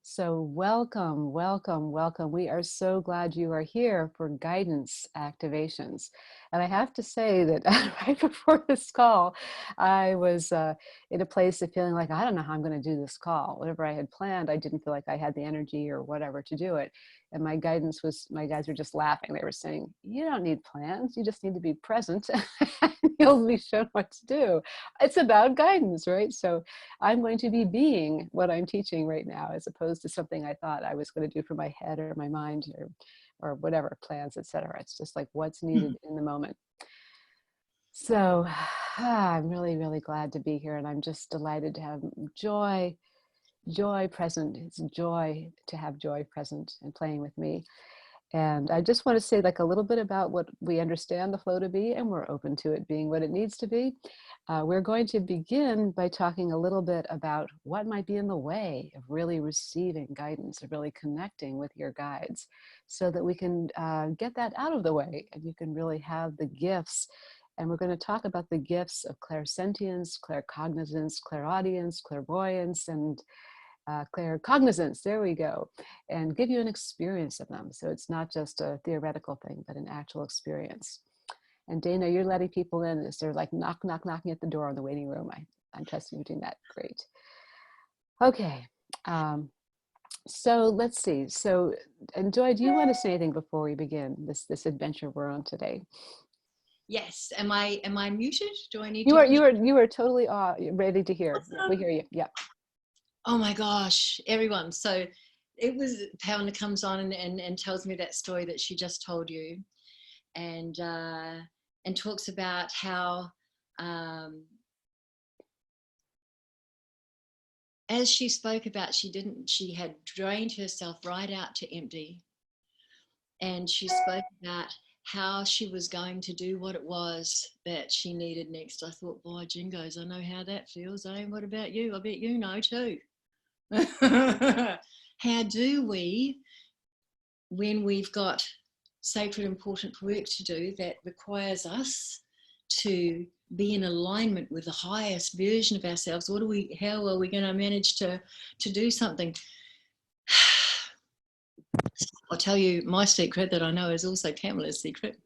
So welcome, welcome, welcome. We are so glad you are here for guidance activations. And I have to say that right before this call, I was in a place of feeling like, I don't know how I'm going to do this call. Whatever I had planned, I didn't feel like I had the energy or whatever to do it. And my guys were just laughing. They were saying, you don't need plans. You just need to be present and you'll be shown what to do. It's about guidance, right? So I'm going to be being what I'm teaching right now, as opposed to something I thought I was going to do for my head or my mind or whatever plans, etc. It's just like what's Hmm. needed in the moment. So I'm really, really glad to be here, and I'm just delighted to have joy present. It's joy to have joy present and playing with me. And I just want to say like a little bit about what we understand the flow to be, and we're open to it being what it needs to be. We're going to begin by talking a little bit about what might be in the way of really receiving guidance, of really connecting with your guides, so that we can get that out of the way and you can really have the gifts. And we're going to talk about the gifts of clairsentience, claircognizance, clairaudience, clairvoyance, and claircognizance, there we go, and give you an experience of them. So it's not just a theoretical thing, but an actual experience. And Dana, you're letting people in. Is there like knocking at the door in the waiting room? I'm trusting you doing that. Great. Okay. Um, so let's see. So, and Joy, do you want to say anything before we begin this adventure we're on today? Yes. Am I muted? Do I need You to? are totally ready to hear. Yeah, we Awesome. hear you. Yeah. Oh my gosh, everyone. So it was Pamela comes on and tells me that story that she just told you, and and talks about how um, as she spoke about she had drained herself right out to empty, and she spoke about how she was going to do what it was that she needed next. I thought, boy, jingos, I know how that feels. Eh? What about you? I bet you know too. How do we, when we've got sacred, important work to do that requires us to be in alignment with the highest version of ourselves, how are we going to manage to do something? I'll tell you my secret that I know is also Pamela's secret.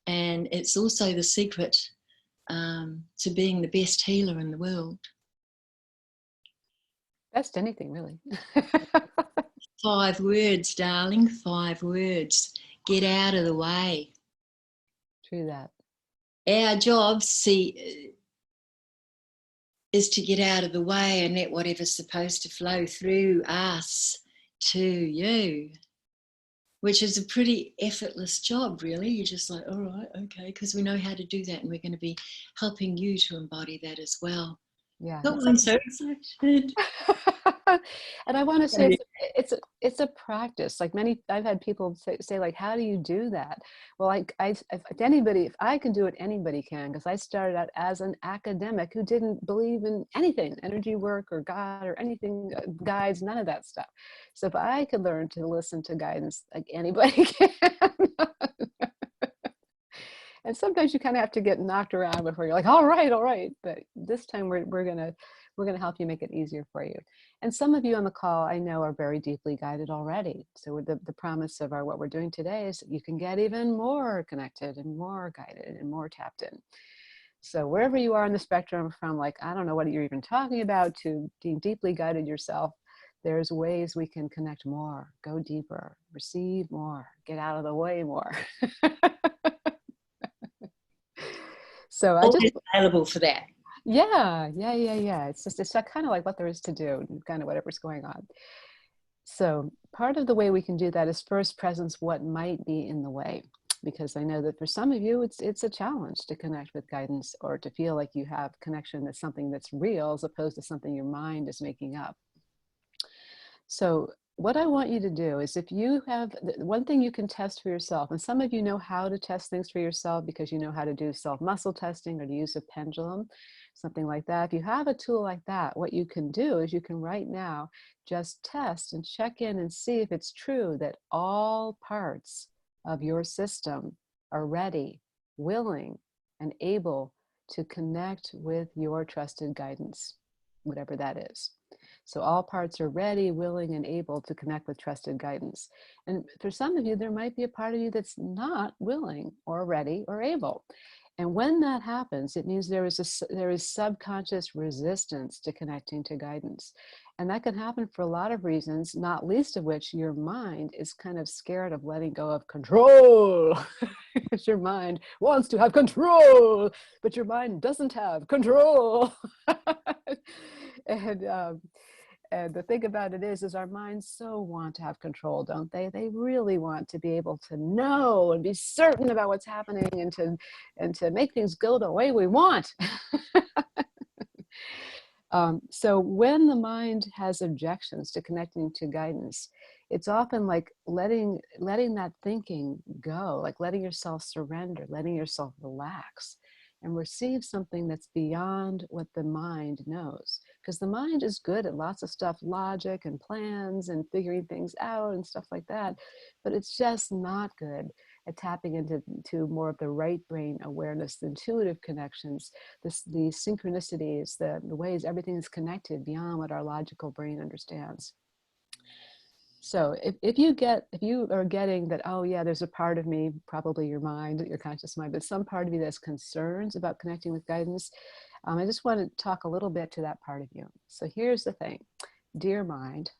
And it's also the secret to being the best healer in the world. Best anything, really. 5 words, darling, 5 words. Get out of the way. True that. Our job, see, is to get out of the way and let whatever's supposed to flow through us to you, which is a pretty effortless job, really. You're just like, all right, okay, because we know how to do that, and we're going to be helping you to embody that as well. Yeah. Oh, It's I'm like so excited. and I want to say it's a practice. Like many, I've had people say like, how do you do that? Well, if I can do it, anybody can, because I started out as an academic who didn't believe in anything, energy work or God or anything, guides, none of that stuff. So if I could learn to listen to guidance, like anybody can. And sometimes you kind of have to get knocked around before you're like, all right. But this time we're gonna help you make it easier for you. And some of you on the call I know are very deeply guided already. So the promise of what we're doing today is that you can get even more connected and more guided and more tapped in. So wherever you are on the spectrum, from like, I don't know what you're even talking about, to being deeply guided yourself, there's ways we can connect more, go deeper, receive more, get out of the way more. So I just, Always available for that. yeah. It's kind of like what there is to do, kind of whatever's going on. So part of the way we can do that is first presence what might be in the way, because I know that for some of you it's a challenge to connect with guidance or to feel like you have connection that's something that's real as opposed to something your mind is making up. So what I want you to do is, if you have one thing you can test for yourself, and some of you know how to test things for yourself because you know how to do self muscle testing or to use a pendulum, something like that. If you have a tool like that, what you can do is you can right now just test and check in and see if it's true that all parts of your system are ready, willing, and able to connect with your trusted guidance, whatever that is. So all parts are ready, willing, and able to connect with trusted guidance. And for some of you, there might be a part of you that's not willing or ready or able. And when that happens, it means there is subconscious resistance to connecting to guidance. And that can happen for a lot of reasons, not least of which your mind is kind of scared of letting go of control. Because your mind wants to have control, but your mind doesn't have control. and and the thing about it is our minds so want to have control, don't they? They really want to be able to know and be certain about what's happening, and to make things go the way we want. So when the mind has objections to connecting to guidance, it's often like letting that thinking go, like letting yourself surrender, letting yourself relax and receive something that's beyond what the mind knows. Because the mind is good at lots of stuff, logic and plans and figuring things out and stuff like that, but it's just not good at tapping into more of the right brain awareness, the intuitive connections, the synchronicities, the ways everything is connected beyond what our logical brain understands. So if you are getting that, oh yeah, there's a part of me, probably your mind, your conscious mind, but some part of you that's concerns about connecting with guidance, I just want to talk a little bit to that part of you. So here's the thing, dear mind,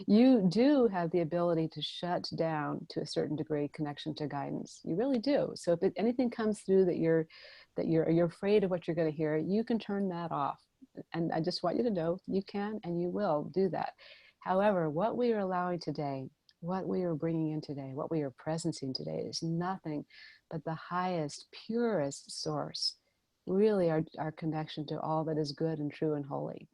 you do have the ability to shut down to a certain degree connection to guidance. You really do. So if anything comes through that you're afraid of what you're going to hear, you can turn that off. And I just want you to know you can and you will do that. However, what we are allowing today, what we are bringing in today, what we are presencing today is nothing but the highest, purest source, really our connection to all that is good and true and holy.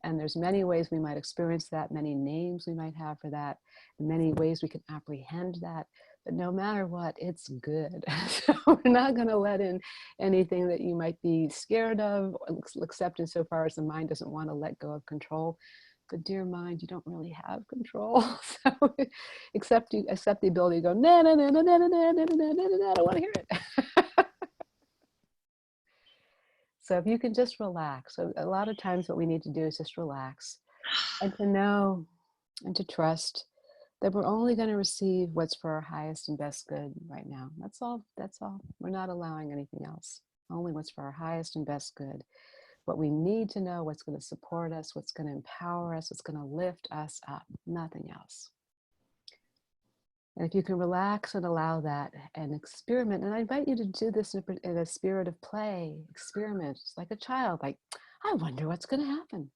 And there's many ways we might experience that, many names we might have for that, many ways we can apprehend that. But no matter what, it's good. So we're not going to let in anything that you might be scared of, except insofar as the mind doesn't want to let go of control. But dear mind, you don't really have control. So accept the ability to go, na na na na na na na na na na na, I don't want to hear it. So if you can just relax. So a lot of times what we need to do is just relax and to know and to trust that we're only going to receive what's for our highest and best good right now. That's all. That's all. We're not allowing anything else. Only what's for our highest and best good. What we need to know, what's going to support us, what's going to empower us, what's going to lift us up. Nothing else. And if you can relax and allow that and experiment, and I invite you to do this in a spirit of play, experiment, just like a child, like, I wonder what's going to happen.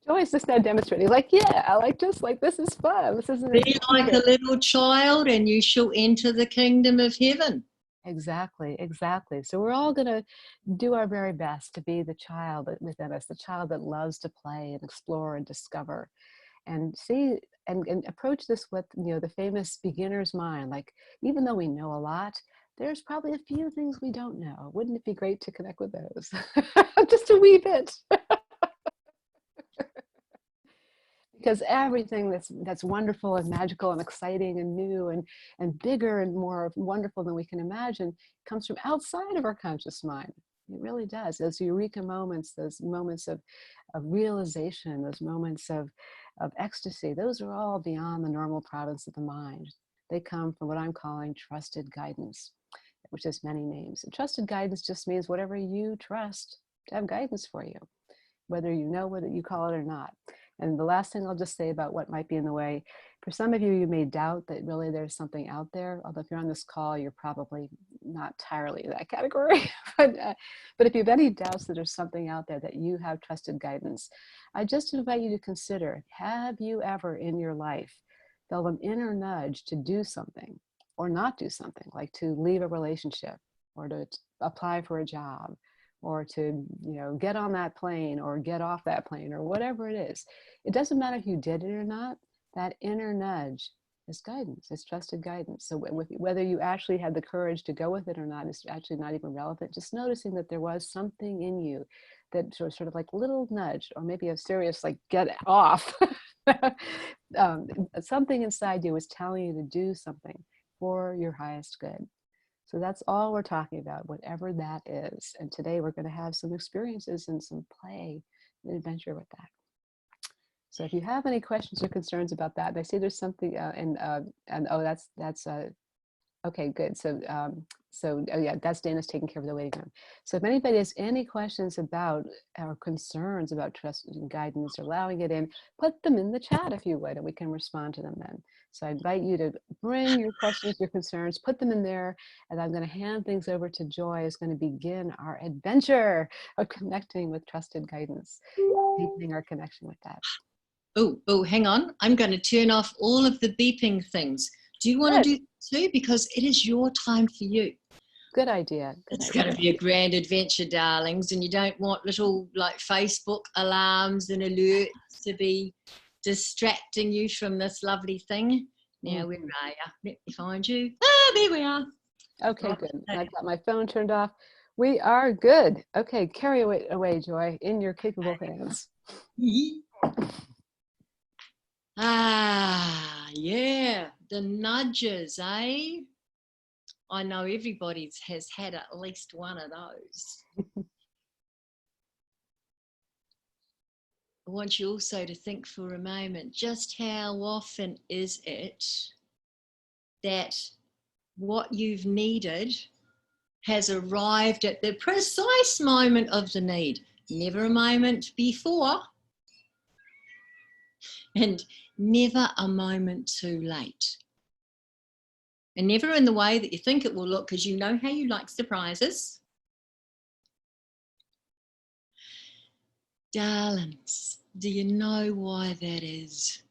Joy's just now demonstrating, like, yeah, I like just like, this is fun. This isn't Be like a little child and you shall enter the kingdom of heaven. Exactly, exactly. So we're all going to do our very best to be the child within us, the child that loves to play and explore and discover. And see and approach this with, the famous beginner's mind. Like, even though we know a lot, there's probably a few things we don't know. Wouldn't it be great to connect with those? Just a wee bit. Because everything that's wonderful and magical and exciting and new and bigger and more wonderful than we can imagine comes from outside of our conscious mind. It really does. Those eureka moments, those moments of realization, those moments of ecstasy, those are all beyond the normal province of the mind. They come from what I'm calling trusted guidance, which has many names. And trusted guidance just means whatever you trust to have guidance for you, whether you know what you call it or not. And the last thing I'll just say about what might be in the way, for some of you, you may doubt that really there's something out there. Although if you're on this call, you're probably not entirely in that category. But if you have any doubts that there's something out there, that you have trusted guidance, I just invite you to consider, have you ever in your life felt an inner nudge to do something or not do something, like to leave a relationship or to apply for a job, or to get on that plane or get off that plane, or whatever it is? It doesn't matter if you did it or not. That inner nudge is guidance. It's trusted guidance. So whether you actually had the courage to go with it or not is actually not even relevant. Just noticing that there was something in you that sort of like little nudge, or maybe a serious like get off. Something inside you was telling you to do something for your highest good. So that's all we're talking about, whatever that is. And today we're going to have some experiences and some play and adventure with that. So if you have any questions or concerns about that, I see there's something and oh, that's okay, good. So oh yeah, that's Dana's taking care of the waiting room. So if anybody has any questions about or concerns about trust and guidance or allowing it in, put them in the chat if you would, and we can respond to them then. So I invite you to bring your questions, your concerns, put them in there, and I'm going to hand things over to Joy, who's going to begin our adventure of connecting with trusted guidance, deepening our connection with that. Oh, hang on. I'm going to turn off all of the beeping things. Do you want to do that too? Because it is your time for you. Good idea. It's going to be a grand adventure, darlings, and you don't want little like Facebook alarms and alerts to be distracting you from this lovely thing. Now, where are you? Let me find you. Ah, there we are. Okay, good. I've got my phone turned off. We are good. Okay, carry away, Joy, in your capable hands. Ah, yeah, the nudges, eh? I know everybody has had at least one of those. I want you also to think for a moment, just how often is it that what you've needed has arrived at the precise moment of the need, never a moment before, and never a moment too late. And never in the way that you think it will look, because you know how you like surprises. Darlings, do you know why that is?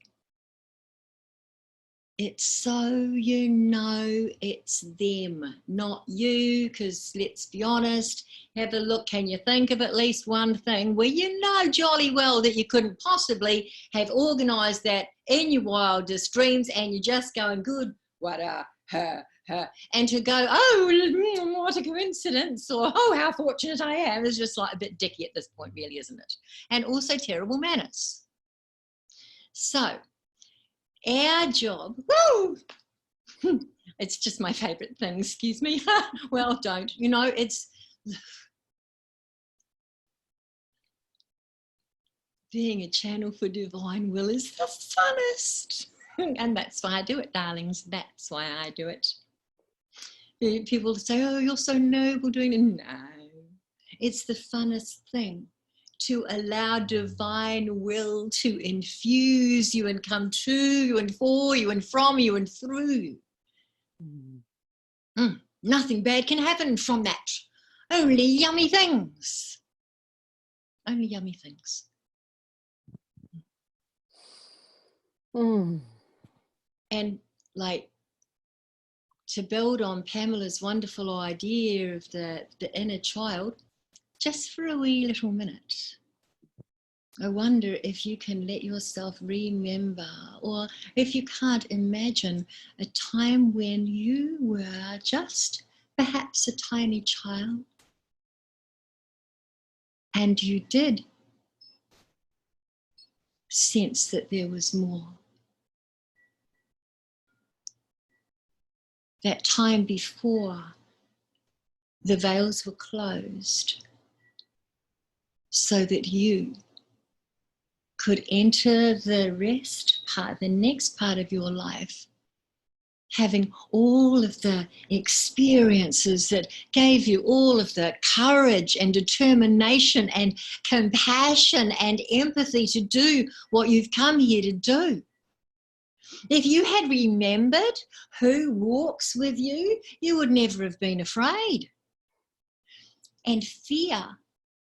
It's so you know it's them, not you, because let's be honest, have a look, can you think of at least one thing where you know jolly well that you couldn't possibly have organised that in your wildest dreams and you're just going, good, what a, her, and to go, oh, what a coincidence, or oh, how fortunate I am, is just like a bit dicky at this point, really, isn't it? And also terrible manners. So, our job, woo, it's just my favourite thing, excuse me. Well, don't, you know, it's being a channel for divine will is the funnest. And that's why I do it, darlings. That's why I do it. People say, oh, you're so noble doing it. No, it's the funnest thing to allow divine will to infuse you and come to you and for you and from you and through. Nothing bad can happen from that. Only yummy things. Only yummy things. And like, to build on Pamela's wonderful idea of the inner child, just for a wee little minute, I wonder if you can let yourself remember, or if you can't imagine, a time when you were just perhaps a tiny child and you did sense that there was more. That time before the veils were closed, so that you could enter the rest part, the next part of your life, having all of the experiences that gave you all of the courage and determination and compassion and empathy to do what you've come here to do. If you had remembered who walks with you, you would never have been afraid. And fear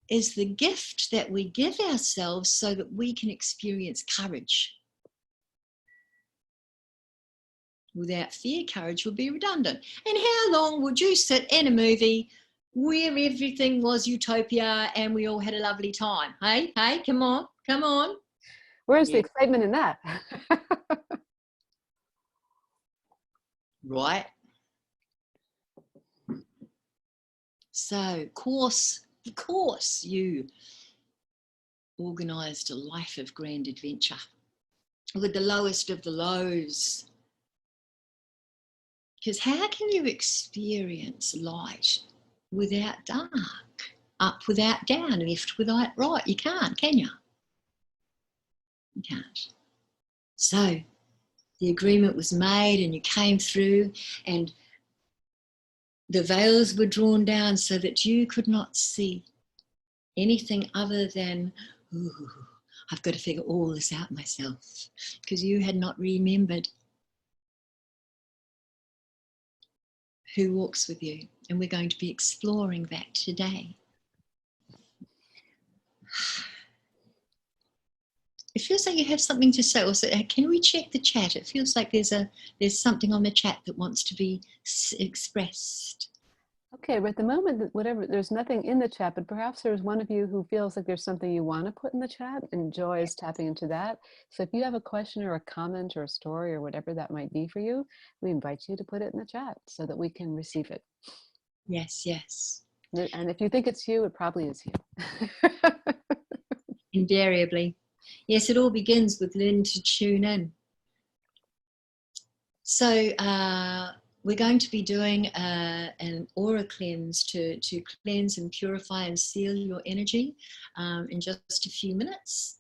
is the gift that we give ourselves so that we can experience courage. Without fear, courage would be redundant. And how long would you sit in a movie where everything was utopia and we all had a lovely time? Hey, come on, come on. Where's the excitement in that? Right. So, of course, you organised a life of grand adventure with the lowest of the lows Because how can you experience light without dark? Up without down, left without right? You can't, can you? You can't. So the agreement was made and you came through and the veils were drawn down so that you could not see anything other than, ooh, I've got to figure all this out myself, because you had not remembered who walks with you. And we're going to be exploring that today. It feels like you have something to say. Also, can we check the chat? It feels like there's something on the chat that wants to be expressed. Okay, but at the moment, whatever, there's nothing in the chat, but perhaps there's one of you who feels like there's something you want to put in the chat, and Joy is tapping into that. So if you have a question or a comment or a story or whatever that might be for you, we invite you to put it in the chat so that we can receive it. Yes, yes. And if you think it's you, it probably is you. Invariably. Yes, it all begins with learning to tune in. So we're going to be doing an aura cleanse to cleanse and purify and seal your energy in just a few minutes.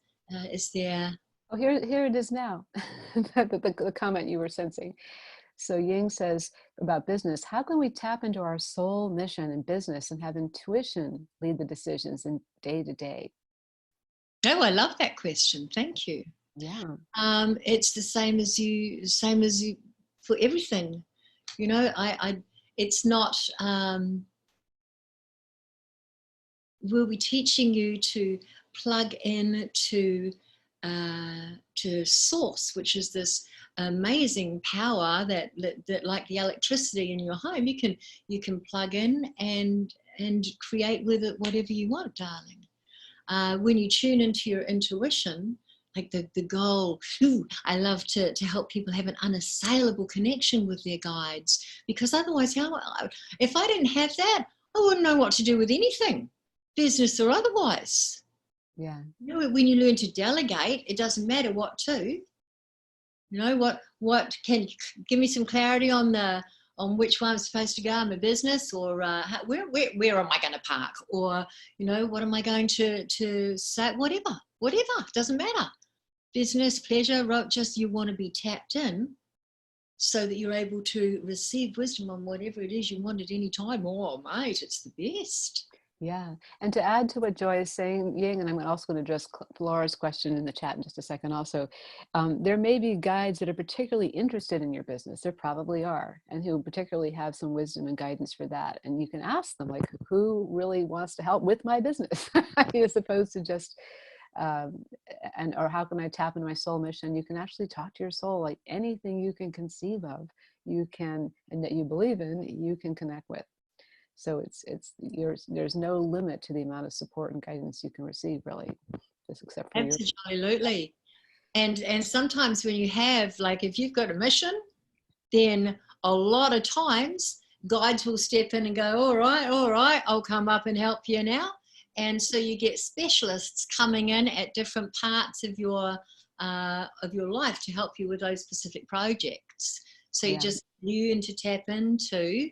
Is there... Oh, here it is now, the comment you were sensing. So Ying says about business, how can we tap into our soul mission in business and have intuition lead the decisions in day to day? Oh, I love that question. Thank you. Yeah. It's the same as you for everything. You know, it's not, we'll be teaching you to plug in to source, which is this amazing power that like the electricity in your home, you can plug in and create with it whatever you want, darling. When you tune into your intuition, like the goal, I love to help people have an unassailable connection with their guides, because otherwise, if I didn't have that, I wouldn't know what to do with anything, business or otherwise. Yeah. You know, when you learn to delegate, it doesn't matter what to. You know, what can give me some clarity on which one I'm supposed to go in my business, or where am I going to park, or, you know, what am I going to say, whatever, doesn't matter. Business, pleasure, just you want to be tapped in so that you're able to receive wisdom on whatever it is you want at any time. Oh, mate, it's the best. Yeah. And to add to what Joy is saying, Ying, and I'm also going to address Laura's question in the chat in just a second also, there may be guides that are particularly interested in your business. There probably are, and who particularly have some wisdom and guidance for that. And you can ask them, like, who really wants to help with my business? As opposed to just, or how can I tap into my soul mission? You can actually talk to your soul, like anything you can conceive of, you can, and that you believe in, you can connect with. So there's no limit to the amount of support and guidance you can receive, really, just except for absolutely. And sometimes when you have, like, if you've got a mission, then a lot of times guides will step in and go, all right, I'll come up and help you now. And so you get specialists coming in at different parts of your life to help you with those specific projects. So you just learn to tap into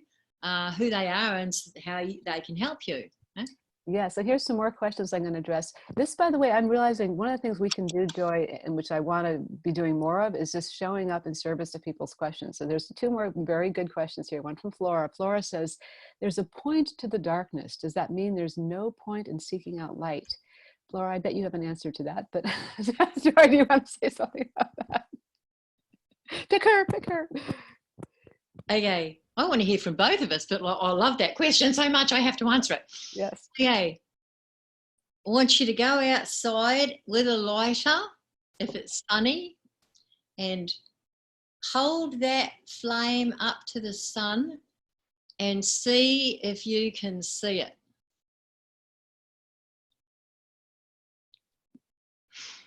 who they are and how they can help you. Huh? Yeah, so here's some more questions I'm going to address. This, by the way, I'm realizing one of the things we can do, Joy, and which I want to be doing more of, is just showing up in service to people's questions. So there's two more very good questions here. One from Flora. Flora says, there's a point to the darkness. Does that mean there's no point in seeking out light? Flora, I bet you have an answer to that, but Joy, do you want to say something about that? Pick her. Okay, I want to hear from both of us, but I love that question so much I have to answer it. Yes. Okay, I want you to go outside with a lighter, if it's sunny, and hold that flame up to the sun and see if you can see it.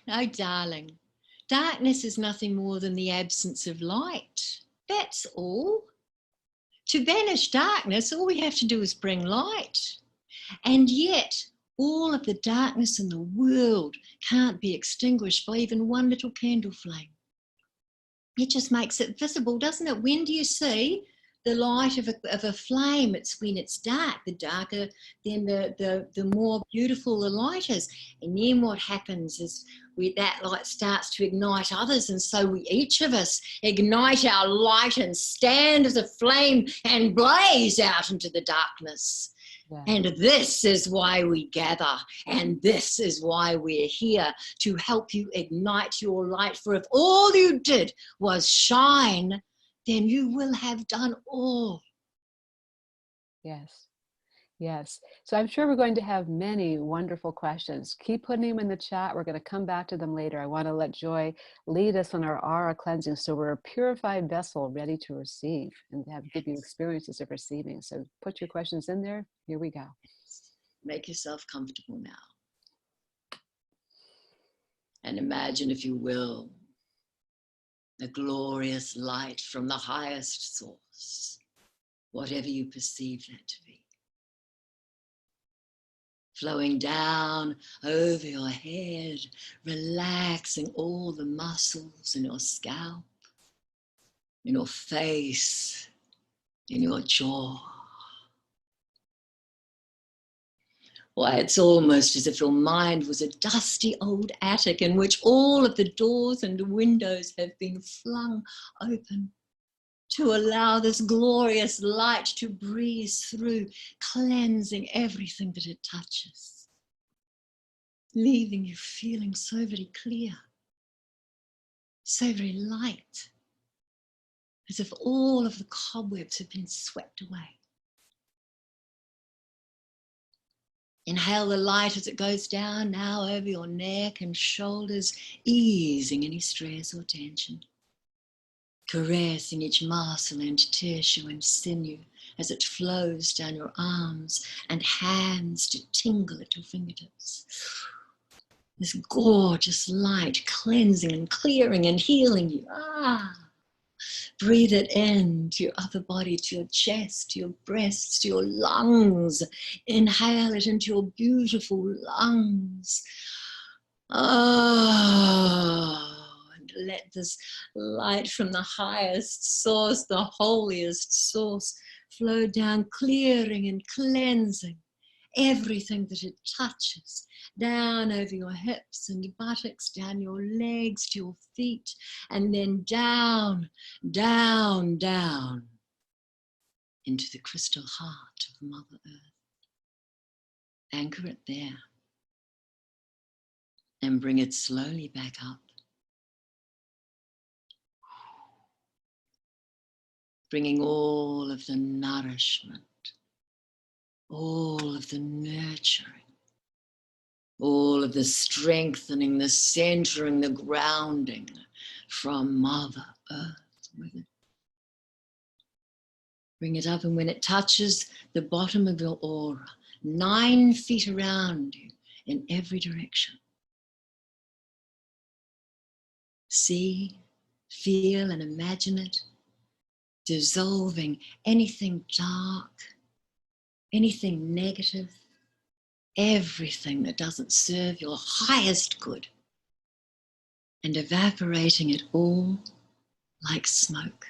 Oh, darling, darkness is nothing more than the absence of light. That's all. To banish darkness, all we have to do is bring light. And yet, all of the darkness in the world can't be extinguished by even one little candle flame. It just makes it visible, doesn't it? When do you see the light of a flame. It's when it's dark, the darker, then the more beautiful the light is. And then what happens is that light starts to ignite others, and so we each of us ignite our light and stand as a flame and blaze out into the darkness. Yeah. And this is why we gather, and this is why we're here, to help you ignite your light. For if all you did was shine, then you will have done all. Yes. Yes. So I'm sure we're going to have many wonderful questions. Keep putting them in the chat. We're going to come back to them later. I want to let Joy lead us on our aura cleansing, so we're a purified vessel ready to receive and give you experiences of receiving. So put your questions in there. Here we go. Make yourself comfortable now. And imagine, if you will, the glorious light from the highest source, whatever you perceive that to be, flowing down over your head, relaxing all the muscles in your scalp, in your face, in your jaw. Why, it's almost as if your mind was a dusty old attic in which all of the doors and windows have been flung open to allow this glorious light to breeze through, cleansing everything that it touches, leaving you feeling so very clear, so very light, as if all of the cobwebs have been swept away. Inhale the light as it goes down now over your neck and shoulders, easing any stress or tension, caressing each muscle and tissue and sinew as it flows down your arms and hands to tingle at your fingertips. This gorgeous light cleansing and clearing and healing you. Breathe it in to your upper body, to your chest, to your breasts, to your lungs. Inhale it into your beautiful lungs. And let this light from the highest source, the holiest source, flow down, clearing and cleansing everything that it touches, down over your hips and buttocks, down your legs to your feet, and then down, down, down into the crystal heart of Mother Earth. Anchor it there and bring it slowly back up. Bringing all of the nourishment, all of the nurturing, all of the strengthening, the centering, the grounding from Mother Earth with it. Bring it up, and when it touches the bottom of your aura, 9 feet around you in every direction, see, feel, and imagine it dissolving anything dark, anything negative, everything that doesn't serve your highest good, and evaporating it all like smoke.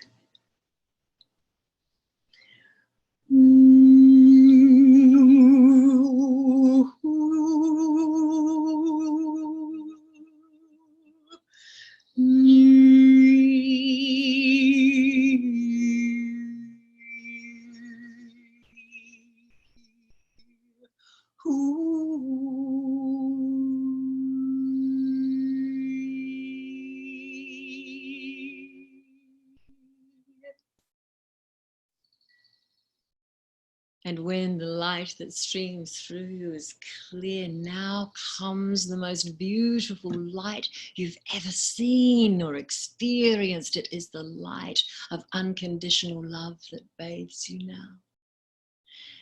And when the light that streams through you is clear, now comes the most beautiful light you've ever seen or experienced. It is the light of unconditional love that bathes you now,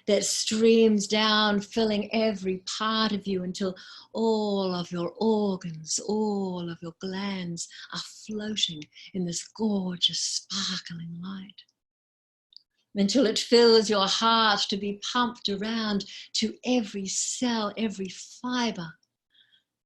that streams down, filling every part of you until all of your organs, all of your glands are floating in this gorgeous, sparkling light, until it fills your heart to be pumped around to every cell, every fiber.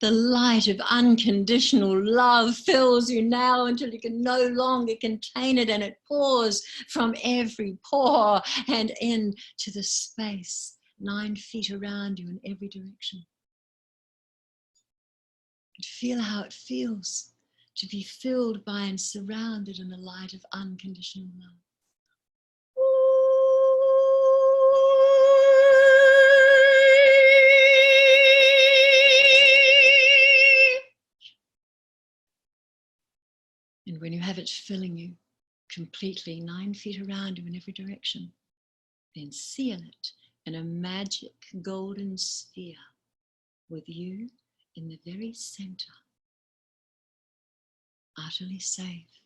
The light of unconditional love fills you now until you can no longer contain it, and it pours from every pore and into the space 9 feet around you in every direction. And feel how it feels to be filled by and surrounded in the light of unconditional love. And when you have it filling you completely 9 feet around you in every direction, then seal it in a magic golden sphere with you in the very center, utterly safe,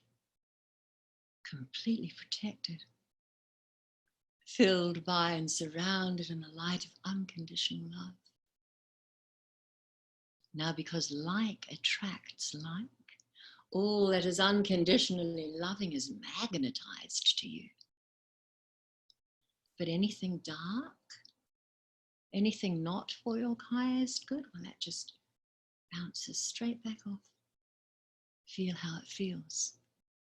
completely protected, filled by and surrounded in the light of unconditional love. Now, because like attracts like, all that is unconditionally loving is magnetized to you. But anything dark, anything not for your highest good, well, that just bounces straight back off. Feel how it feels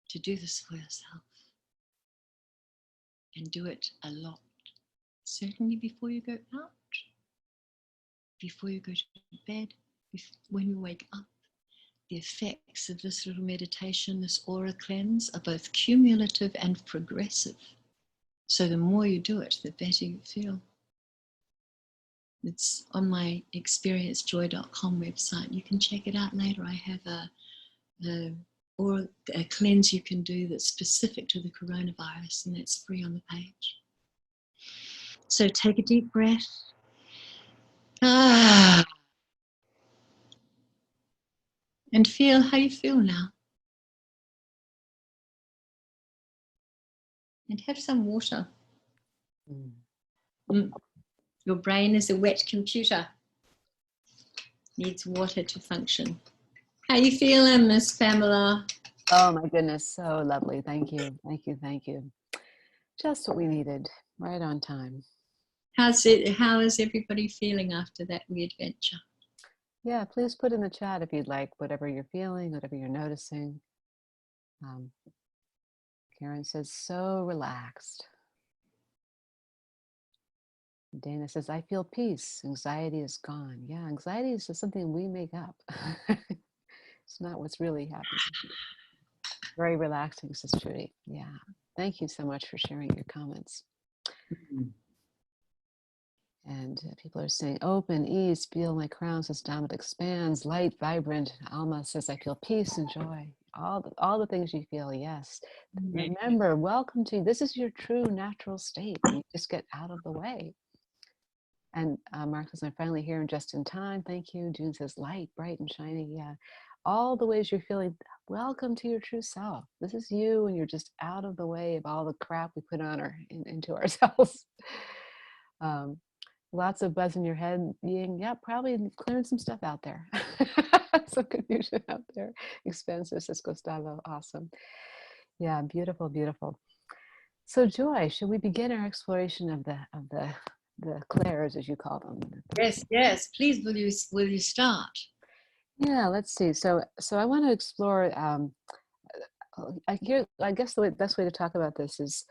to do this for yourself. And do it a lot. Certainly before you go out, before you go to bed, when you wake up. The effects of this little meditation, this aura cleanse, are both cumulative and progressive. So the more you do it, the better you feel. It's on my experiencejoy.com website. You can check it out later. I have a cleanse you can do that's specific to the coronavirus, and that's free on the page. So take a deep breath. And feel how you feel now. And have some water. Your brain is a wet computer. Needs water to function. How you feeling, Miss Pamela? Oh my goodness, so lovely. Thank you, thank you, thank you. Just what we needed, right on time. How is everybody feeling after that adventure? Yeah, please put in the chat if you'd like, whatever you're feeling, whatever you're noticing. Karen says, so relaxed. Dana says, I feel peace. Anxiety is gone. Yeah, anxiety is just something we make up. It's not what's really happening. Very relaxing, says Trudy. Yeah. Thank you so much for sharing your comments. And people are saying, open, ease, feel my crown, says Dominic, expands, light, vibrant. Alma says, I feel peace and joy. All the things you feel, yes. Remember, welcome to, this is your true natural state. You just get out of the way. And Mark says, I'm finally here and just in time. Thank you. June says, light, bright and shiny. Yeah. All the ways you're feeling, welcome to your true self. This is you, and you're just out of the way of all the crap we put on into ourselves. Lots of buzz in your head being, yeah, probably clearing some stuff out there. Some confusion out there. Expensive, says Gustavo. Awesome. Yeah, beautiful, beautiful. So Joy, should we begin our exploration of the clairs, as you call them? Yes. Please, will you start? Yeah, let's see. So I want to explore. I guess the best way to talk about this is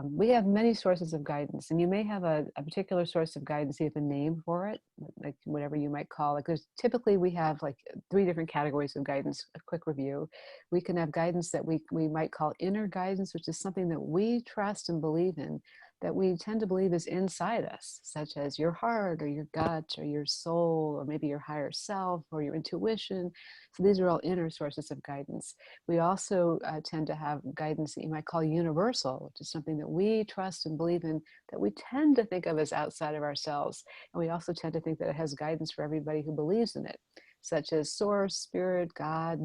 we have many sources of guidance, and you may have a particular source of guidance. You have a name for it, like whatever you might call it. Because typically we have like 3 different categories of guidance. A quick review: we can have guidance that we might call inner guidance, which is something that we trust and believe in, that we tend to believe is inside us, such as your heart or your gut or your soul or maybe your higher self or your intuition. So these are all inner sources of guidance. We also tend to have guidance that you might call universal, which is something that we trust and believe in, that we tend to think of as outside of ourselves. And we also tend to think that it has guidance for everybody who believes in it, such as source, spirit, God,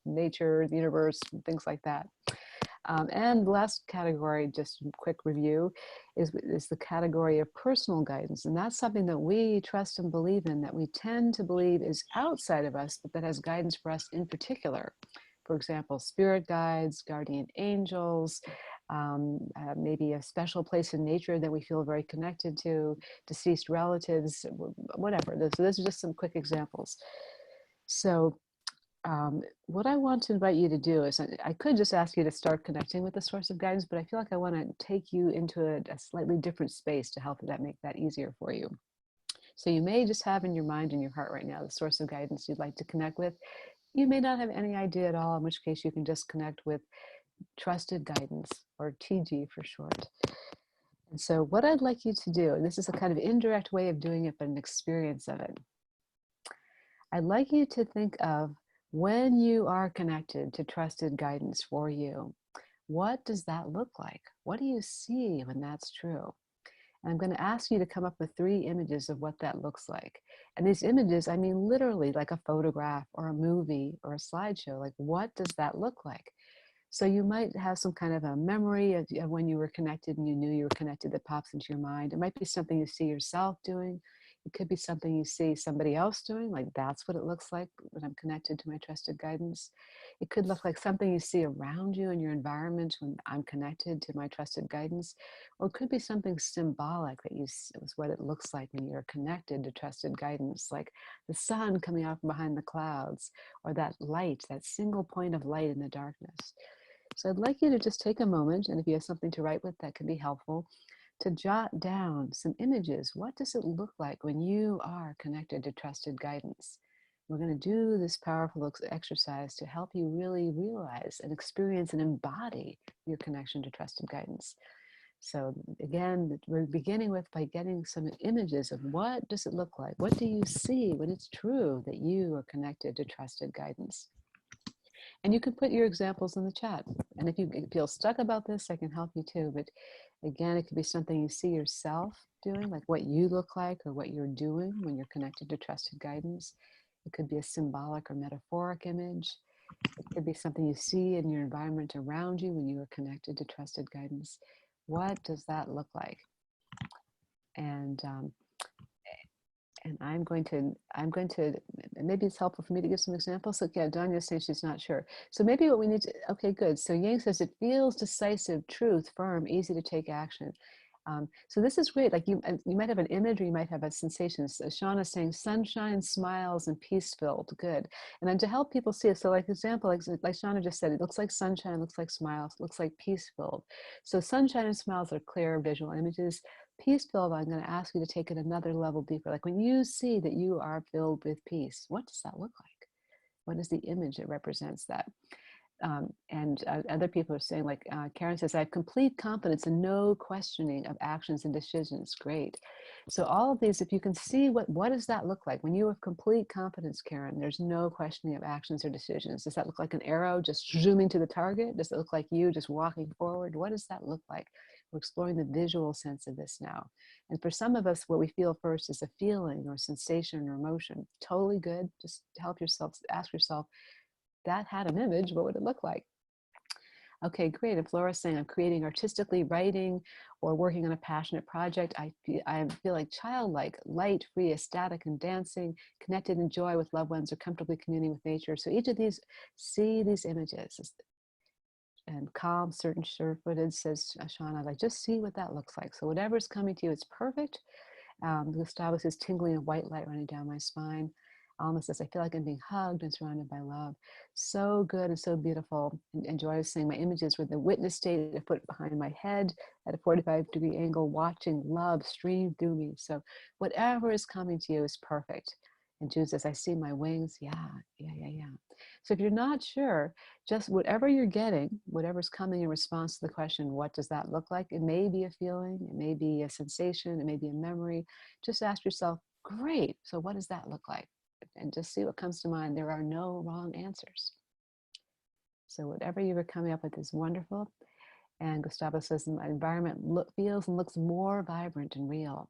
nature, the universe, things like that. And the last category, just a quick review, is the category of personal guidance. And that's something that we trust and believe in, that we tend to believe is outside of us, but that has guidance for us in particular. For example, spirit guides, guardian angels, maybe a special place in nature that we feel very connected to, deceased relatives, whatever. So those are just some quick examples. So what I want to invite you to do is I could just ask you to start connecting with the source of guidance, but I feel like I want to take you into a slightly different space to help that make that easier for you. So you may just have in your mind and your heart right now the source of guidance you'd like to connect with. You may not have any idea at all, in which case you can just connect with trusted guidance, or TG for short. And so what I'd like you to do, and this is a kind of indirect way of doing it, but an experience of it. I'd like you to think of when you are connected to trusted guidance for you, what does that look like? What do you see when that's true? And I'm going to ask you to come up with 3 images of what that looks like. And these images, I mean literally like a photograph or a movie or a slideshow. Like, what does that look like? So you might have some kind of a memory of when you were connected and you knew you were connected that pops into your mind. It might be something you see yourself doing. It could be something you see somebody else doing, like that's what it looks like when I'm connected to my trusted guidance. It could look like something you see around you in your environment when I'm connected to my trusted guidance. Or it could be something symbolic that you see, was what it looks like when you're connected to trusted guidance, like the sun coming out from behind the clouds, or that light, that single point of light in the darkness. So I'd like you to just take a moment, and if you have something to write with that can be helpful, to jot down some images. What does it look like when you are connected to trusted guidance? We're going to do this powerful exercise to help you really realize and experience and embody your connection to trusted guidance. So again, we're beginning with by getting some images of what does it look like? What do you see when it's true that you are connected to trusted guidance? And you can put your examples in the chat. And if you feel stuck about this, I can help you too. But again, it could be something you see yourself doing, like what you look like or what you're doing when you're connected to trusted guidance. It could be a symbolic or metaphoric image. It could be something you see in your environment around you when you are connected to trusted guidance. What does that look like? And I'm going to, maybe it's helpful for me to give some examples. So yeah, Danya's saying she's not sure. So maybe what we need to, okay, good. So Yang says it feels decisive, truth, firm, easy to take action. So this is great. Like you might have an image or you might have a sensation. So Shauna's saying sunshine, smiles, and peace-filled. Good. And then to help people see it, so like example, like Shauna just said, it looks like sunshine, looks like smiles, looks like peace-filled. So sunshine and smiles are clear visual images. Peace-filled, I'm going to ask you to take it another level deeper. Like when you see that you are filled with peace, what does that look like? What is the image that represents that? And other people are saying, like Karen says, I have complete confidence and no questioning of actions and decisions. Great. So all of these, if you can see what does that look like? When you have complete confidence, Karen, there's no questioning of actions or decisions. Does that look like an arrow just zooming to the target? Does it look like you just walking forward? What does that look like? We're exploring the visual sense of this now. And for some of us, what we feel first is a feeling or sensation or emotion. Totally good. Just help yourself, ask yourself, that had an image, what would it look like? Okay, great. And Flora's saying, I'm creating artistically, writing, or working on a passionate project. I feel like childlike, light, free, ecstatic, and dancing, connected in joy with loved ones, or comfortably communing with nature. So each of these, see these images. And calm, certain, sure-footed, says Shauna, like just see what that looks like. So whatever's coming to you, it's perfect. Gustavo says, tingling a white light running down my spine. Alma says, I feel like I'm being hugged and surrounded by love. So good and so beautiful. And Joy is saying, my images were the witness state, a foot behind my head at a 45-degree angle, watching love stream through me. So whatever is coming to you is perfect. And Jude says, I see my wings. Yeah. So if you're not sure, just whatever you're getting, whatever's coming in response to the question, what does that look like? It may be a feeling, it may be a sensation, it may be a memory. Just ask yourself, great, so what does that look like? And just see what comes to mind. There are no wrong answers. So whatever you were coming up with is wonderful. And Gustavo says, my environment feels and looks more vibrant and real.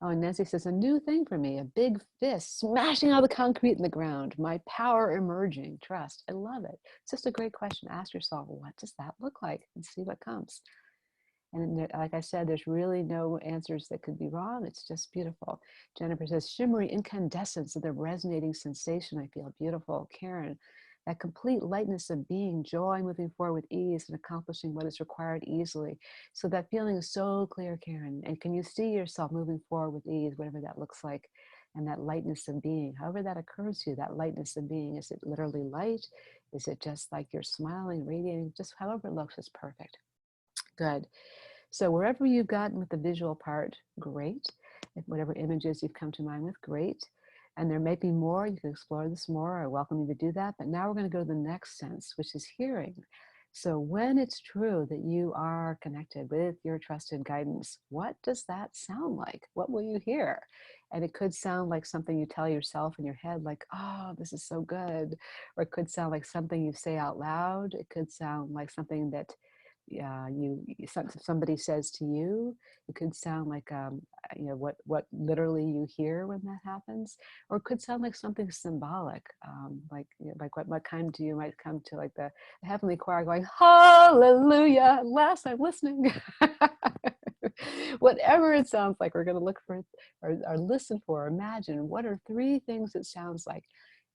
Oh, and Nancy says, a new thing for me, a big fist smashing all the concrete in the ground, my power emerging, trust. I love it. It's just a great question. Ask yourself, what does that look like? And see what comes. And like I said, there's really no answers that could be wrong. It's just beautiful. Jennifer says, shimmery incandescence of the resonating sensation. I feel beautiful. Karen, that complete lightness of being, joy, moving forward with ease and accomplishing what is required easily. So that feeling is so clear, Karen. And can you see yourself moving forward with ease, whatever that looks like? and that lightness of being, however that occurs to you, that lightness of being. Is it literally light? Is it just like you're smiling, radiating? Just however it looks is perfect. Good. So wherever you've gotten with the visual part, great. If whatever images you've come to mind with, great. And there may be more, you can explore this more. I welcome you to do that. But now we're going to go to the next sense, which is hearing. So when it's true that you are connected with your trusted guidance, what does that sound like? What will you hear? And it could sound like something you tell yourself in your head, like, oh, this is so good. Or it could sound like something you say out loud. It could sound like something that somebody says to you. It could sound like what literally you hear when that happens, or it could sound like something symbolic, like like what kind to you might come to, like the heavenly choir going hallelujah last I'm listening. Whatever it sounds like, we're going to look for or listen for, imagine what are three things it sounds like.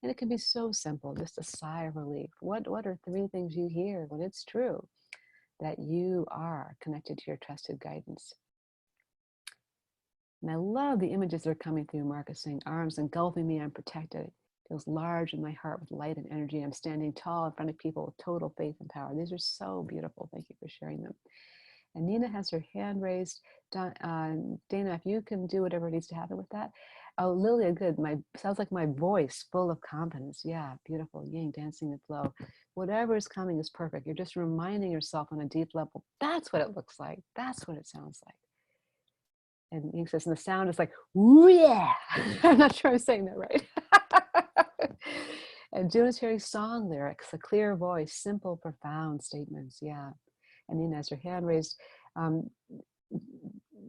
And it can be so simple, just a sigh of relief. What are three things you hear when it's true that you are connected to your trusted guidance? And I love the images that are coming through. Marcus saying, arms engulfing me, I'm protected. It feels large in my heart with light and energy. I'm standing tall in front of people with total faith and power. These are so beautiful. Thank you for sharing them. And Nina has her hand raised. Dana, if you can do whatever needs to happen with that. Oh, Lilia, good. Sounds like my voice full of confidence. Yeah, beautiful. Ying, dancing the flow. Whatever is coming is perfect. You're just reminding yourself on a deep level, that's what it looks like. That's what it sounds like. And Ying says, and the sound is like, ooh, yeah. I'm not sure I'm saying that right. And June is hearing song lyrics, a clear voice, simple, profound statements. Yeah. And Nina has her hand raised. Um,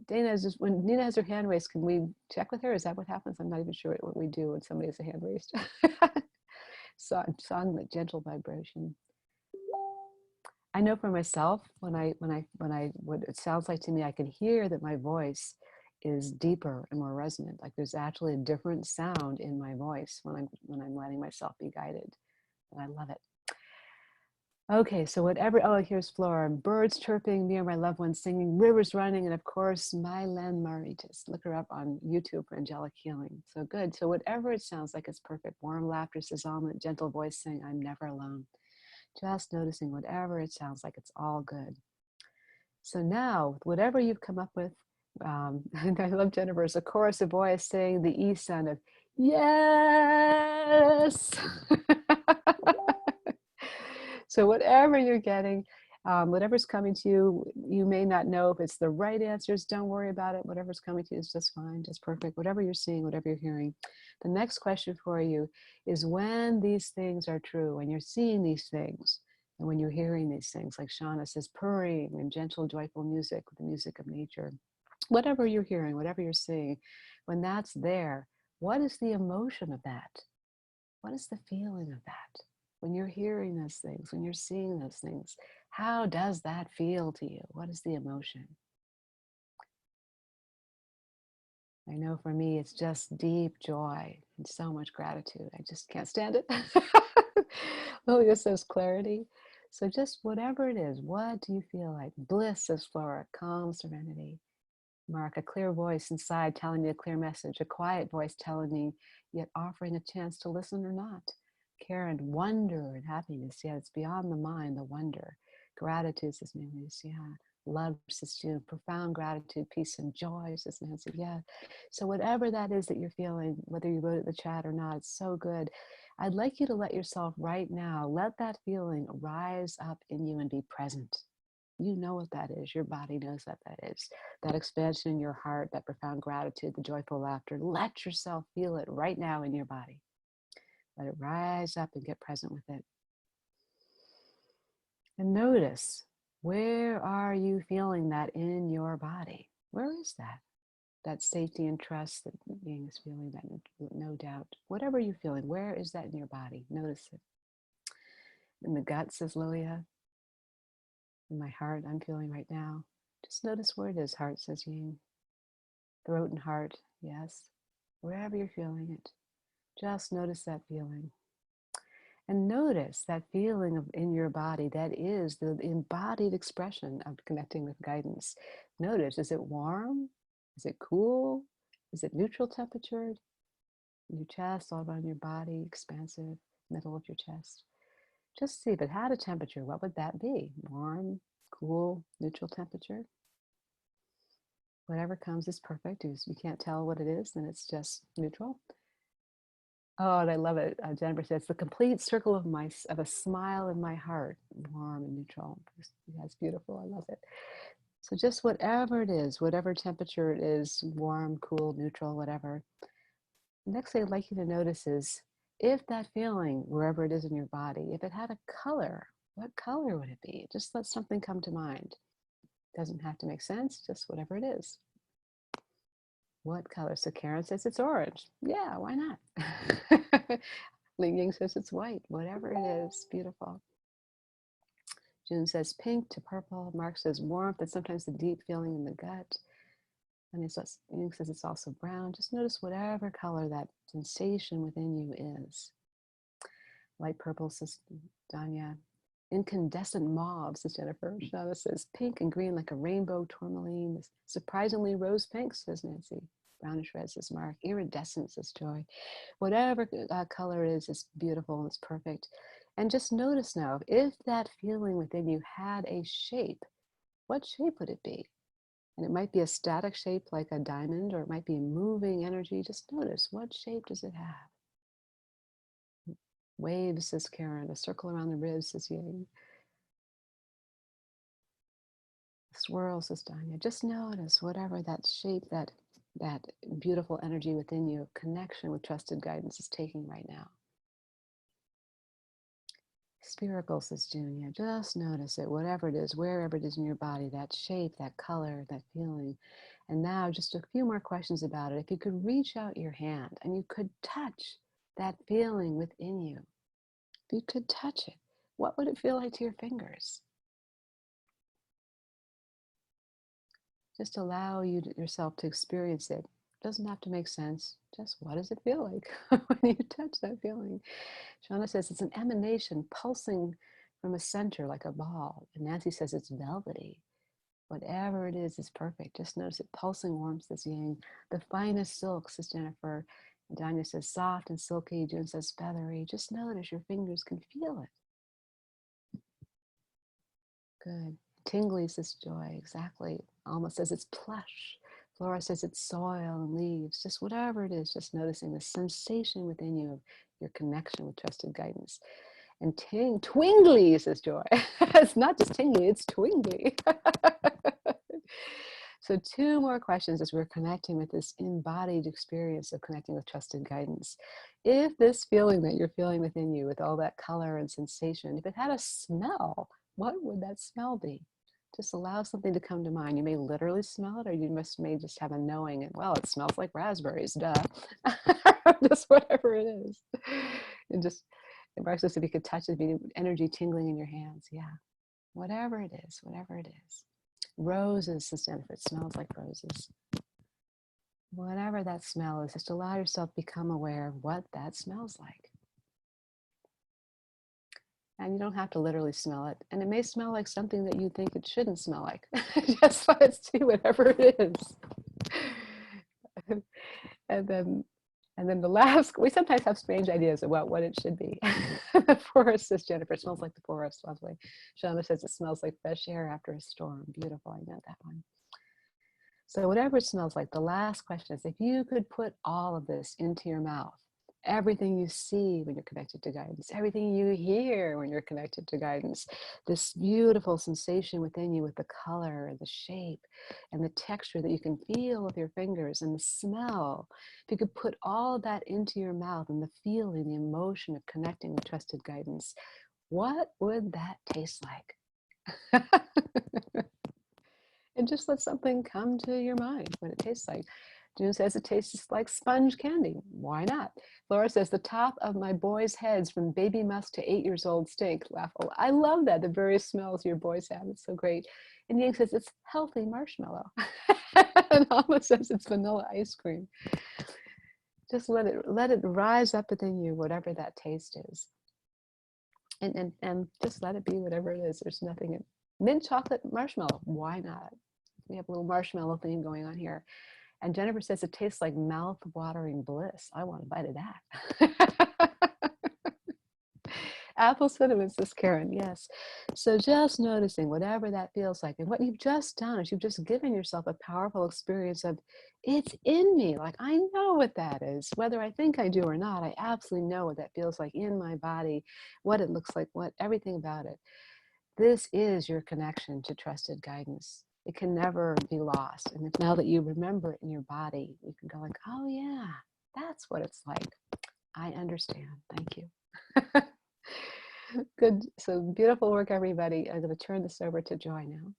Dana is just, when Nina has her hand raised, can we check with her? Is that what happens? I'm not even sure what we do when somebody has a hand raised. Song like gentle vibration. I know for myself, when what it sounds like to me, I can hear that my voice is deeper and more resonant. Like there's actually a different sound in my voice when I'm letting myself be guided. And I love it. Okay, so whatever, oh, here's Flora. Birds chirping, me or my loved ones singing, rivers running, and of course, Mylan Murray. Just look her up on YouTube for angelic healing. So good. So whatever it sounds like, it's perfect. Warm laughter, says Almond, gentle voice saying, I'm never alone. Just noticing whatever it sounds like, it's all good. So now, whatever you've come up with, and I love Jennifer's, a chorus of voice saying the E sound of yes. So whatever you're getting, whatever's coming to you, you may not know if it's the right answers. Don't worry about it. Whatever's coming to you is just fine, just perfect. Whatever you're seeing, whatever you're hearing. The next question for you is, when these things are true, when you're seeing these things, and when you're hearing these things, like Shauna says, purring and gentle, joyful music, the music of nature, whatever you're hearing, whatever you're seeing, when that's there, what is the emotion of that? What is the feeling of that? When you're hearing those things, when you're seeing those things, how does that feel to you? What is the emotion? I know for me, it's just deep joy and so much gratitude. I just can't stand it. Lilia says clarity. So just whatever it is, what do you feel like? Bliss, says Flora, calm, serenity. Mark, a clear voice inside telling me a clear message, a quiet voice telling me, yet offering a chance to listen or not. Karen, wonder and happiness. Yeah, it's beyond the mind, the wonder. Gratitude, says Mary's. Yeah. Love, says June. Profound gratitude, peace, and joy, says Nancy. Yeah. So whatever that is that you're feeling, whether you wrote it in the chat or not, it's so good. I'd like you to let yourself right now, let that feeling rise up in you and be present. You know what that is. Your body knows what that is. That expansion in your heart, that profound gratitude, the joyful laughter. Let yourself feel it right now in your body. Let it rise up and get present with it. And notice, where are you feeling that in your body? Where is that? That safety and trust that being is feeling, that no doubt. Whatever you're feeling, where is that in your body? Notice it. In the gut, says Lilia. In my heart, I'm feeling right now. Just notice where it is, heart, says Ying. Throat and heart, yes. Wherever you're feeling it, just notice that feeling. And notice that feeling of in your body, that is the embodied expression of connecting with guidance. Notice, is it warm? Is it cool? Is it neutral temperature? your chest, all around your body, expansive, middle of your chest. Just see if it had a temperature, what would that be? Warm, cool, neutral temperature? Whatever comes is perfect. If you can't tell what it is, then it's just neutral. Oh, and I love it. Jennifer says, the complete circle of a smile in my heart, warm and neutral. That's beautiful. I love it. So just whatever it is, whatever temperature it is, warm, cool, neutral, whatever. The next thing I'd like you to notice is if that feeling, wherever it is in your body, if it had a color, what color would it be? Just let something come to mind. Doesn't have to make sense, just whatever it is. What color? So Karen says it's orange. Yeah, why not? Ling Ying says it's white. Whatever it is, beautiful. June says pink to purple. Mark says warmth and sometimes the deep feeling in the gut. And Ying says it's also brown. Just notice whatever color that sensation within you is. Light purple, says Danya. Incandescent mauve, says Jennifer. Shauna says pink and green like a rainbow tourmaline. Surprisingly rose pink, says Nancy. Brownish red, says Mark. Iridescent, says Joy. Whatever color it is beautiful and it's perfect. And just notice now, if that feeling within you had a shape, what shape would it be? And it might be a static shape like a diamond, or it might be moving energy. Just notice, what shape does it have? Waves, says Karen. A circle around the ribs, says Ying. Swirl, says Danya. Just notice whatever that shape, that beautiful energy within you, connection with trusted guidance is taking right now. Spherical, says Junia. Just notice it, whatever it is, wherever it is in your body, that shape, that color, that feeling. And now just a few more questions about it. If you could reach out your hand and you could touch that feeling within you, if you could touch it, what would it feel like to your fingers? Just allow yourself to experience it. Doesn't have to make sense. Just what does it feel like when you touch that feeling? Shauna says it's an emanation pulsing from a center like a ball. And Nancy says it's velvety. Whatever it is perfect. Just notice it pulsing warmth, says Yang. The finest silk, says Jennifer. And Danya says soft and silky. June says feathery. Just notice your fingers can feel it. Good. Tingly, says Joy. Exactly. Alma says it's plush. Flora says it's soil and leaves. Just whatever it is, just noticing the sensation within you of your connection with trusted guidance. And twingly, says Joy. It's not just tingly, it's twingly. So 2 more questions as we're connecting with this embodied experience of connecting with trusted guidance. If this feeling that you're feeling within you with all that color and sensation, if it had a smell, what would that smell be? Just allow something to come to mind. You may literally smell it, or you may just have a knowing, and well, it smells like raspberries, duh. Just whatever it is. And just, Mark says if you could touch it, be energy tingling in your hands. Yeah, whatever it is, whatever it is. Roses, says Jennifer, it smells like roses. Whatever that smell is, just allow yourself to become aware of what that smells like. And you don't have to literally smell it. And it may smell like something that you think it shouldn't smell like. Just let it see whatever it is. And then the last, we sometimes have strange ideas about what it should be. The forest, says Jennifer, it smells like the forest, lovely. Shauna says it smells like fresh air after a storm. Beautiful, I know that one. So whatever it smells like, the last question is, if you could put all of this into your mouth, everything you see when you're connected to guidance, everything you hear when you're connected to guidance, this beautiful sensation within you with the color and the shape and the texture that you can feel with your fingers and the smell, if you could put all of that into your mouth and the feeling, the emotion of connecting with trusted guidance, what would that taste like? And just let something come to your mind what it tastes like. June says it tastes like sponge candy. Why not? Laura says the top of my boys' heads from baby musk to 8 years old stink. Laugh. I love that, the various smells your boys have. It's so great. And Ying says it's healthy marshmallow. And Alma says it's vanilla ice cream. Just let it rise up within you, whatever that taste is. And just let it be whatever it is. There's nothing in mint chocolate marshmallow. Why not? We have a little marshmallow theme going on here. And Jennifer says it tastes like mouth-watering bliss. I want a bite of that. Apple cinnamon, says Karen. Yes. So just noticing whatever that feels like. And what you've just done is you've just given yourself a powerful experience of it's in me. Like, I know what that is. Whether I think I do or not, I absolutely know what that feels like in my body, what it looks like, what everything about it. This is your connection to trusted guidance. It can never be lost. And if now that you remember it in your body, you can go like, oh yeah, that's what it's like. I understand. Thank you. Good. So beautiful work, everybody. I'm going to turn this over to Joy now.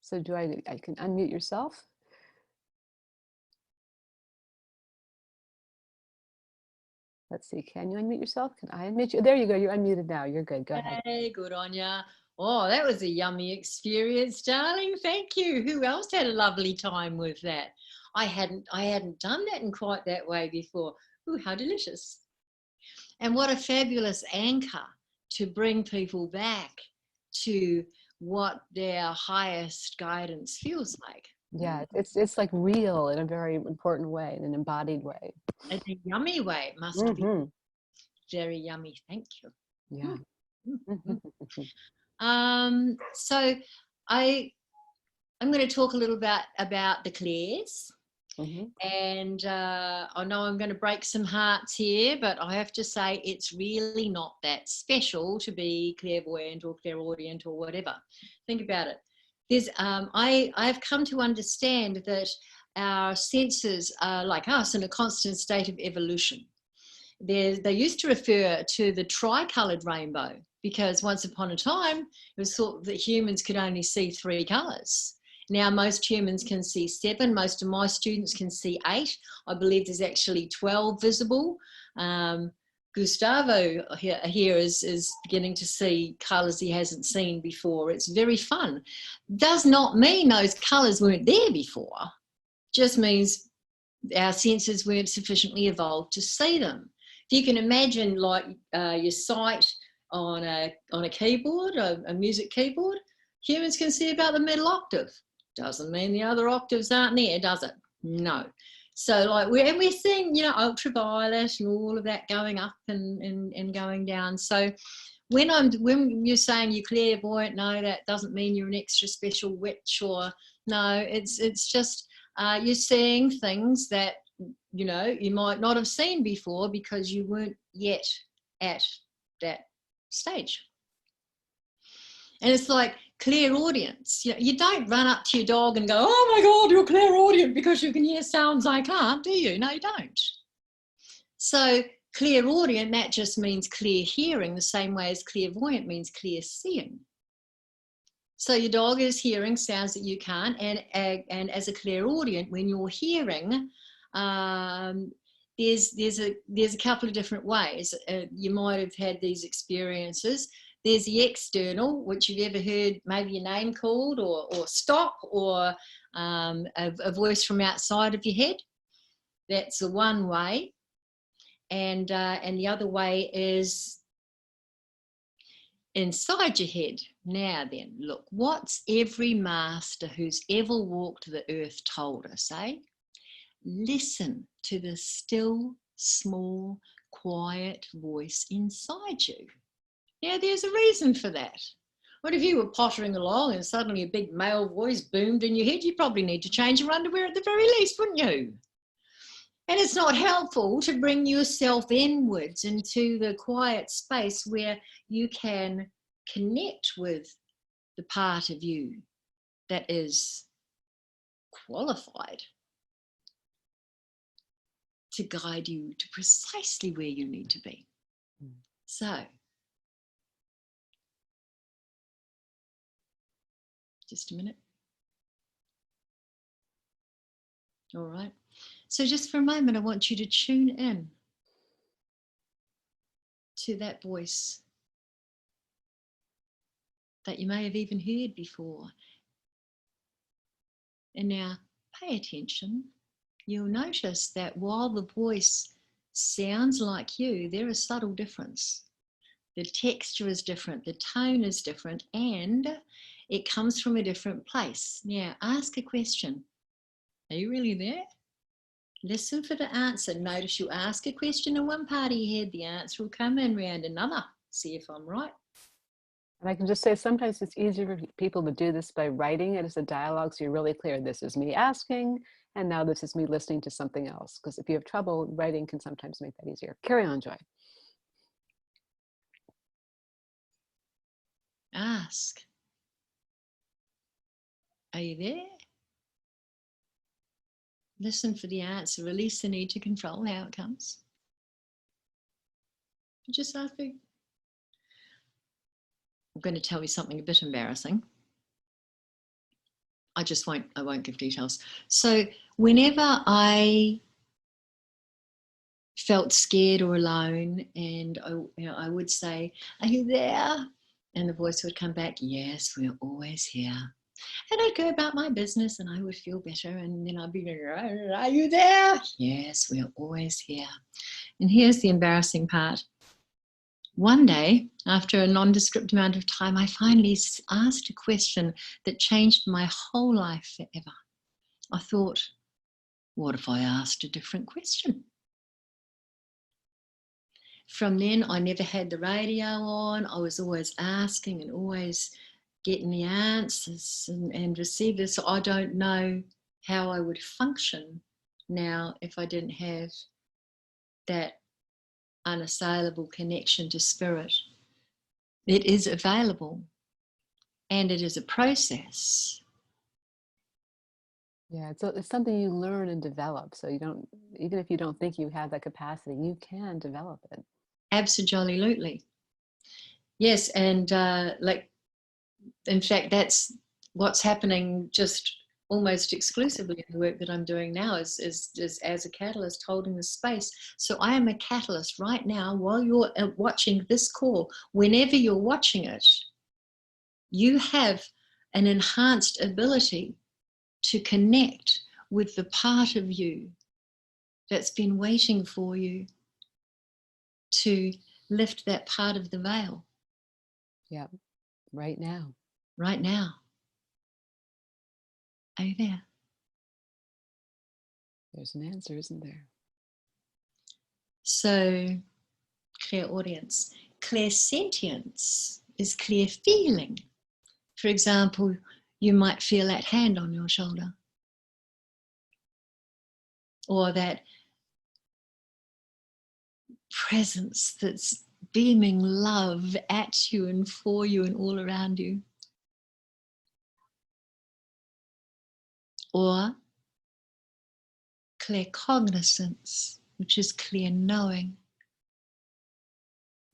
So Joy, I can unmute yourself. Let's see. Can you unmute yourself? Can I unmute you? There you go. You're unmuted now. You're good. Go ahead. Hey, good on ya. Oh, that was a yummy experience, darling. Thank you. Who else had a lovely time with that? I hadn't done that in quite that way before. Ooh, how delicious. And what a fabulous anchor to bring people back to what their highest guidance feels like. Yeah, it's like real in a very important way, in an embodied way. In a yummy way. It must be very yummy. Thank you. Yeah. So I'm going to talk a little bit about the clairs. And I know I'm going to break some hearts here, but I have to say it's really not that special to be clairvoyant or clairaudient or whatever. Think about it. There's I've come to understand that our senses are like us in a constant state of evolution. They used to refer to the tricolored rainbow because once upon a time it was thought that humans could only see 3 colors. Now most humans can see 7. Most of my students can see 8. I believe there's actually 12 visible. Gustavo here is beginning to see colours he hasn't seen before. It's very fun. Does not mean those colours weren't there before. Just means our senses weren't sufficiently evolved to see them. If you can imagine like your sight on a keyboard, a music keyboard, humans can see about the middle octave. Doesn't mean the other octaves aren't there, does it? No. So like we're seeing, ultraviolet and all of that going up and going down. So when you're saying you're clairvoyant, no, that doesn't mean you're an extra special witch or no, it's just you're seeing things that you might not have seen before because you weren't yet at that stage. And it's like clairaudience. You don't run up to your dog and go, oh my God, you're clairaudient because you can hear sounds I can't, do you? No, you don't. So clairaudient, that just means clear hearing, the same way as clairvoyant means clear seeing. So your dog is hearing sounds that you can't, and as a clairaudient, when you're hearing, there's a couple of different ways. You might have had these experiences. There's the external, which you've ever heard maybe your name called or stop or a voice from outside of your head. That's the one way. And the other way is inside your head. Now then, look, what's every master who's ever walked the earth told us, eh? Listen to the still, small, quiet voice inside you. Now, there's a reason for that. What if you were pottering along and suddenly a big male voice boomed in your head? You probably need to change your underwear at the very least, wouldn't you? And it's not helpful to bring yourself inwards into the quiet space where you can connect with the part of you that is qualified to guide you to precisely where you need to be. So, just a minute. All right. So just for a moment, I want you to tune in to that voice that you may have even heard before. And now pay attention. You'll notice that while the voice sounds like you, there is subtle difference. The texture is different, the tone is different, and It comes from a different place. Yeah, ask a question. Are you really there? Listen for the answer. Notice you ask a question in one part of your head, the answer will come in round another. See if I'm right. And I can just say sometimes it's easier for people to do this by writing it as a dialogue, so you're really clear, this is me asking, and now this is me listening to something else. Because if you have trouble, writing can sometimes make that easier. Carry on, Joy. Ask. Are you there? Listen for the answer. Release the need to control how it comes. Just ask. I'm going to tell you something a bit embarrassing. I won't give details. So whenever I felt scared or alone, and I would say, are you there? And the voice would come back, yes, we're always here. And I'd go about my business and I would feel better. And then I'd be like, are you there? Yes, we're always here. And here's the embarrassing part. One day, after a nondescript amount of time, I finally asked a question that changed my whole life forever. I thought, what if I asked a different question? From then, I never had the radio on. I was always asking and always getting the answers and receive this. So I don't know how I would function now if I didn't have that unassailable connection to spirit. It is available and it is a process. Yeah, it's something you learn and develop. So you don't, even if you don't think you have that capacity, you can develop it. Absolutely. Yes, and in fact, that's what's happening just almost exclusively in the work that I'm doing now is as a catalyst holding the space. So I am a catalyst right now while you're watching this call. Whenever you're watching it, you have an enhanced ability to connect with the part of you that's been waiting for you to lift that part of the veil. Yeah, right now. Right now. Are you there? There's an answer, isn't there? So, clairaudience. Clairsentience is clear feeling. For example, you might feel that hand on your shoulder, or that presence that's beaming love at you and for you and all around you. Or claircognizance, which is clear knowing,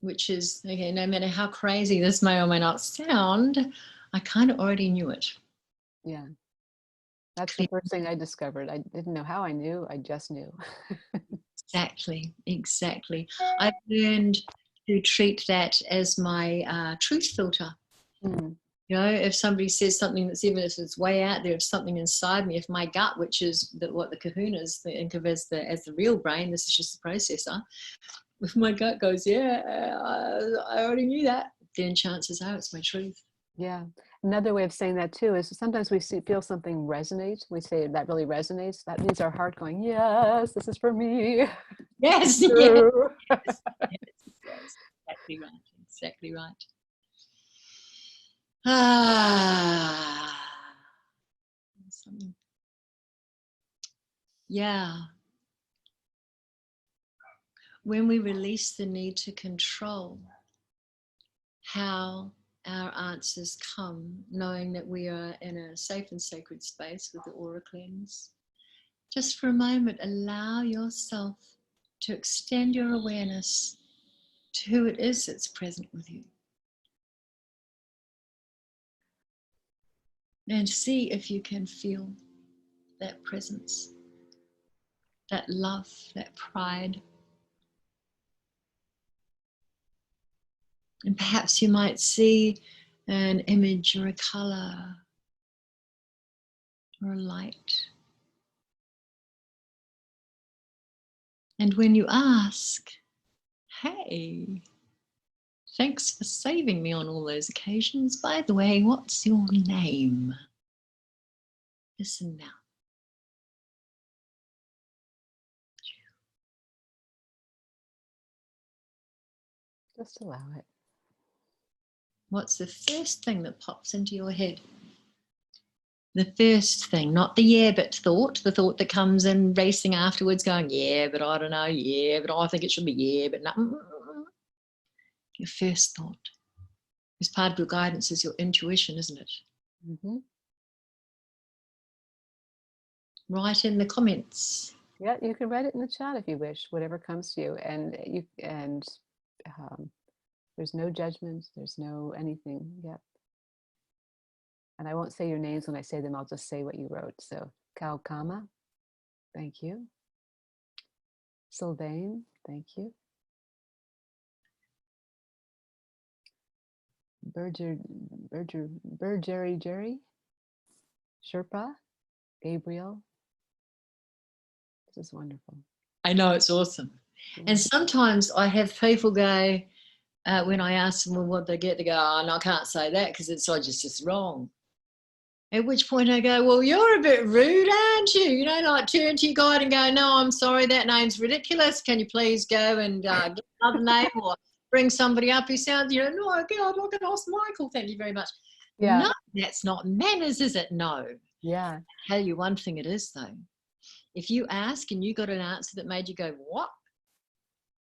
which is, okay, no matter how crazy this may or may not sound, I kind of already knew it. Yeah. That's the first thing I discovered. I didn't know how I knew, I just knew. Exactly. I've learned to treat that as my truth filter. Mm. You know, if somebody says something that's, even if it's way out there, if something inside me, if my gut, which is what the kahunas think of as the real brain, this is just the processor. If my gut goes, yeah, I already knew that, then chances are it's my truth. Yeah. Another way of saying that too is sometimes we feel something resonate. We say that really resonates. That means our heart going, yes, this is for me. Yes, yes, exactly right. Exactly right. Yeah. When we release the need to control how our answers come, knowing that we are in a safe and sacred space with the aura cleanse, just for a moment, allow yourself to extend your awareness to who it is that's present with you. And see if you can feel that presence, that love, that pride. And perhaps you might see an image or a color or a light. And when you ask, hey, Thanks for saving me on all those occasions. By the way, what's your name? Listen now. Just allow it. What's the first thing that pops into your head? The first thing, not the yeah, but thought, the thought that comes in racing afterwards going, yeah, but I don't know, yeah, but I think it should be yeah, but no. Your first thought. Because part of your guidance is your intuition, isn't it? Mm-hmm. Write in the comments. Yeah, you can write it in the chat if you wish, whatever comes to you. There's no judgment, there's no anything. Yep. And I won't say your names when I say them, I'll just say what you wrote. So Kaukama, thank you. Sylvain, thank you. Jerry, Sherpa, Gabriel. This is wonderful. I know, it's awesome. Yeah. And sometimes I have people go, when I ask them, well, what they get, they go, oh, no, I can't say that because it's just wrong. At which point I go, well, you're a bit rude, aren't you? You know, like turn to your guide and go, no, I'm sorry, that name's ridiculous. Can you please go and get another name or bring somebody up who sounds, you know, no, okay, I'd like to ask Michael, thank you very much. Yeah. No, that's not manners, is it? No. Yeah. I'll tell you one thing it is, though. If you ask and you got an answer that made you go, what?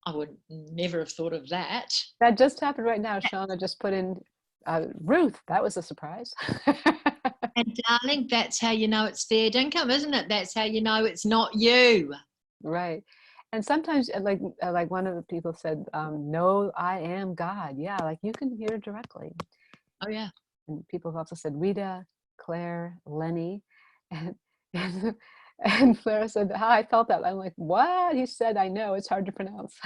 I would never have thought of that. That just happened right now. Shauna just put in Ruth. That was a surprise. And darling, that's how you know it's fair income, isn't it? That's how you know it's not you. Right. And sometimes, like one of the people said, no, I am God. Yeah, like you can hear directly. Oh, yeah. And people have also said Rita, Claire, Lenny. And Clara said, how I felt that. I'm like, what? He said, I know, it's hard to pronounce.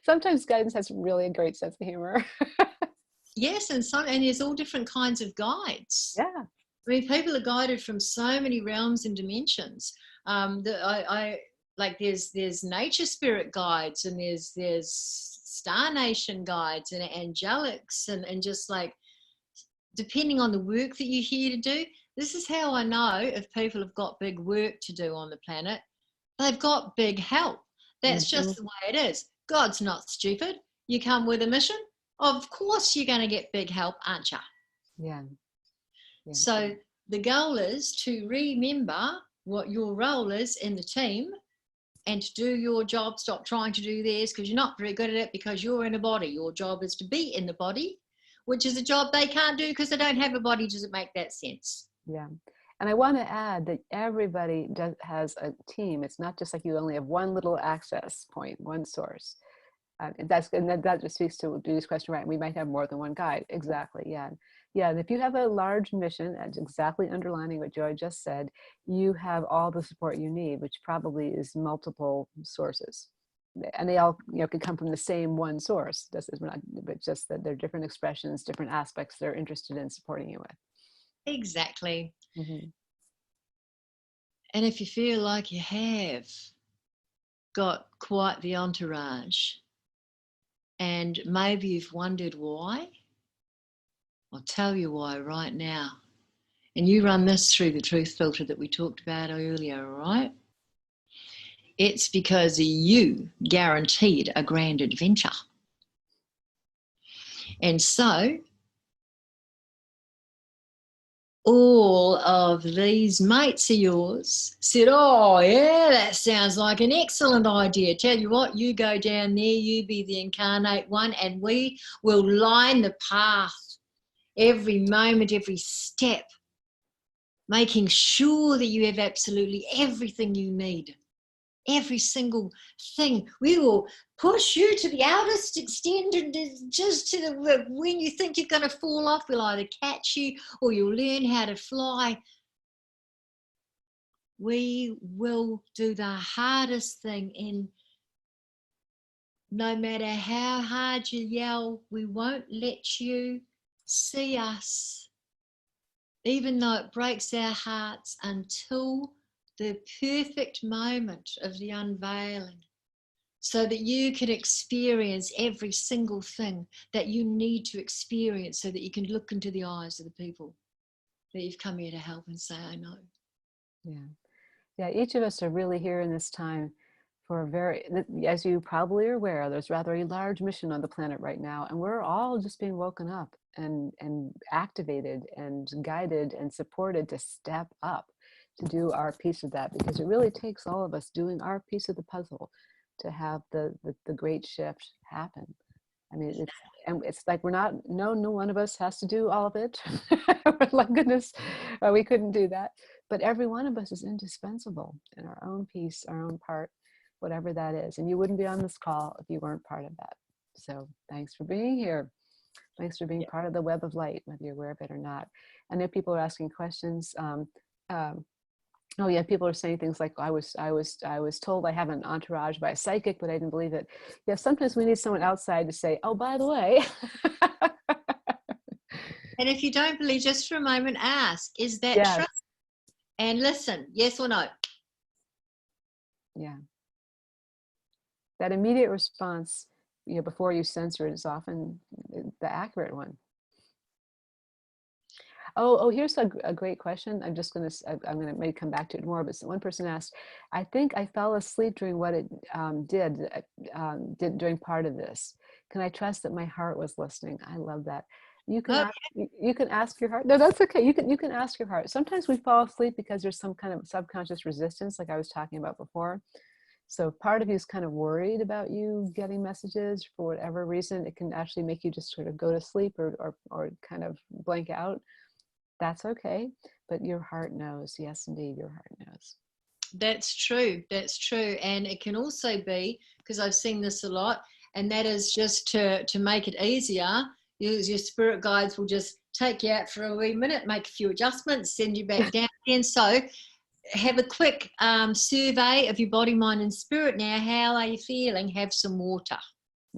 Sometimes guidance has really a great sense of humor. Yes, and there's all different kinds of guides. Yeah. I mean, people are guided from so many realms and dimensions. Like there's nature spirit guides, and there's Star Nation guides and angelics, and just like depending on the work that you're here to do. This is how I know if people have got big work to do on the planet. They've got big help. That's just the way it is. God's not stupid. You come with a mission, of course you're going to get big help, aren't you? Yeah. So the goal is to remember what your role is in the team and to do your job. Stop trying to do theirs because you're not very good at it because you're in a body. Your job is to be in the body, which is a job they can't do because they don't have a body. Does it make that sense? Yeah. And I want to add that everybody has a team. It's not just like you only have one little access point, one source. That just speaks to Judy's question, right? We might have more than one guide. Exactly. Yeah. Yeah. And if you have a large mission, that's exactly underlining what Joy just said, you have all the support you need, which probably is multiple sources. And they all, could come from the same one source. But just that they're different expressions, different aspects they're interested in supporting you with. Exactly. Mm-hmm. And if you feel like you have got quite the entourage and maybe you've wondered why, I'll tell you why right now. And you run this through the truth filter that we talked about earlier, right? It's because you guaranteed a grand adventure. And so all of these mates of yours said, oh, yeah, that sounds like an excellent idea. Tell you what, you go down there, you be the incarnate one, and we will line the path every moment, every step, making sure that you have absolutely everything you need. Every single thing. We will push you to the outest extent and just to the when you think you're going to fall off, we'll either catch you or you'll learn how to fly. We will do the hardest thing, and no matter how hard you yell, we won't let you see us, even though it breaks our hearts, until the perfect moment of the unveiling. so that you can experience every single thing that you need to experience, so that you can look into the eyes of the people that you've come here to help and say, I know. Yeah. Yeah, each of us are really here in this time for a very, as you probably are aware, there's rather a large mission on the planet right now, and we're all just being woken up and activated and guided and supported to step up to do our piece of that, because it really takes all of us doing our piece of the puzzle to have the great shift happen. I mean, it's like we're not, no one of us has to do all of it. Like goodness, we couldn't do that. But every one of us is indispensable in our own piece, our own part, whatever that is. And you wouldn't be on this call if you weren't part of that. So thanks for being here. Thanks for being part of the web of light, whether you're aware of it or not. I know people are asking questions. Oh yeah, people are saying things like, I was told I have an entourage by a psychic, but I didn't believe it. Yeah, sometimes we need someone outside to say, oh, by the way. And if you don't believe, just for a moment, ask, is that Yes. true? And listen, yes or no. Yeah. That immediate response, before you censor it, is often the accurate one. Oh, here's a great question. I'm gonna maybe come back to it more, but one person asked, I think I fell asleep during what it did during part of this. Can I trust that my heart was listening? I love that. You can ask your heart. No, that's okay. You can ask your heart. Sometimes we fall asleep because there's some kind of subconscious resistance, like I was talking about before. So part of you is kind of worried about you getting messages for whatever reason. It can actually make you just sort of go to sleep or kind of blank out. That's okay, but your heart knows. Yes, indeed, your heart knows. That's true. That's true. And it can also be, because I've seen this a lot, and that is just to make it easier, your spirit guides will just take you out for a wee minute, make a few adjustments, send you back down again. So have a quick survey of your body, mind, and spirit now. How are you feeling? Have some water.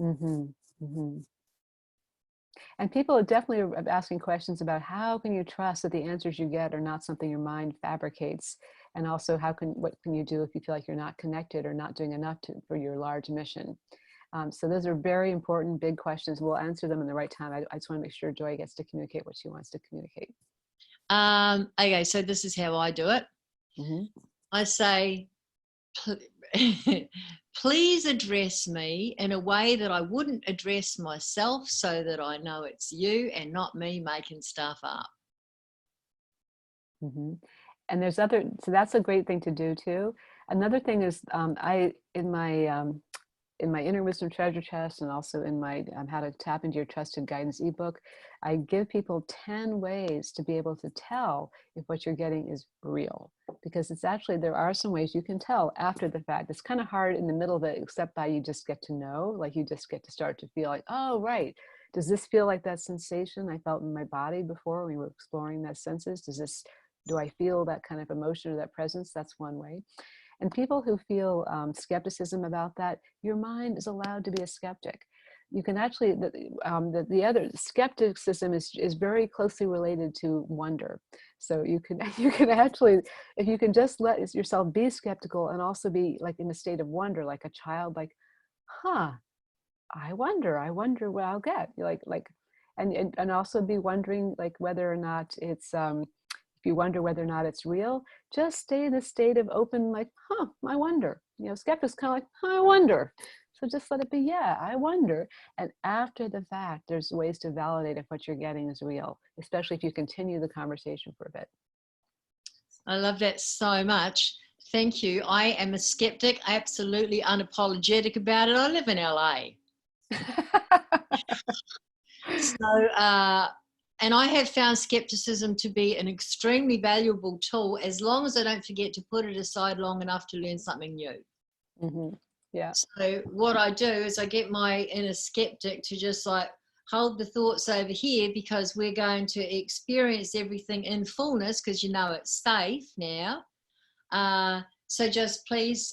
Mm-hmm. Mm-hmm. And people are definitely asking questions about how can you trust that the answers you get are not something your mind fabricates, and also what can you do if you feel like you're not connected or not doing enough for your large mission. So those are very important, big questions. We'll answer them in the right time. I just want to make sure Joy gets to communicate what she wants to communicate. Okay, so this is how I do it. Mm-hmm. I say, please address me in a way that I wouldn't address myself, so that I know it's you and not me making stuff up. Mm-hmm. And there's so that's a great thing to do too. Another thing is, in my Inner Wisdom Treasure Chest, and also in my How to Tap into Your Trusted Guidance ebook, I give people 10 ways to be able to tell if what you're getting is real. Because it's actually, there are some ways you can tell after the fact. It's kind of hard in the middle of it, except by you just get to know, like you just get to start to feel like, oh, right. Does this feel like that sensation I felt in my body before when we were exploring those senses? Do I feel that kind of emotion or that presence? That's one way. And people who feel skepticism about that, your mind is allowed to be a skeptic. You can actually, the other skepticism is very closely related to wonder. So you can actually, if you can just let yourself be skeptical and also be like in a state of wonder, like a child, like, huh, I wonder what I'll get. And also be wondering like whether or not it's, if you wonder whether or not it's real, just stay in a state of open, like, huh, I wonder. Skeptics kind of like, huh, I wonder. So just let it be, yeah, I wonder. And after the fact, there's ways to validate if what you're getting is real, especially if you continue the conversation for a bit. I love that so much. Thank you. I am a skeptic, absolutely unapologetic about it. I live in LA. So, and I have found skepticism to be an extremely valuable tool, as long as I don't forget to put it aside long enough to learn something new. Mm-hmm. Yeah. So what I do is I get my inner skeptic to just like hold the thoughts over here, because we're going to experience everything in fullness, because it's safe now. So just please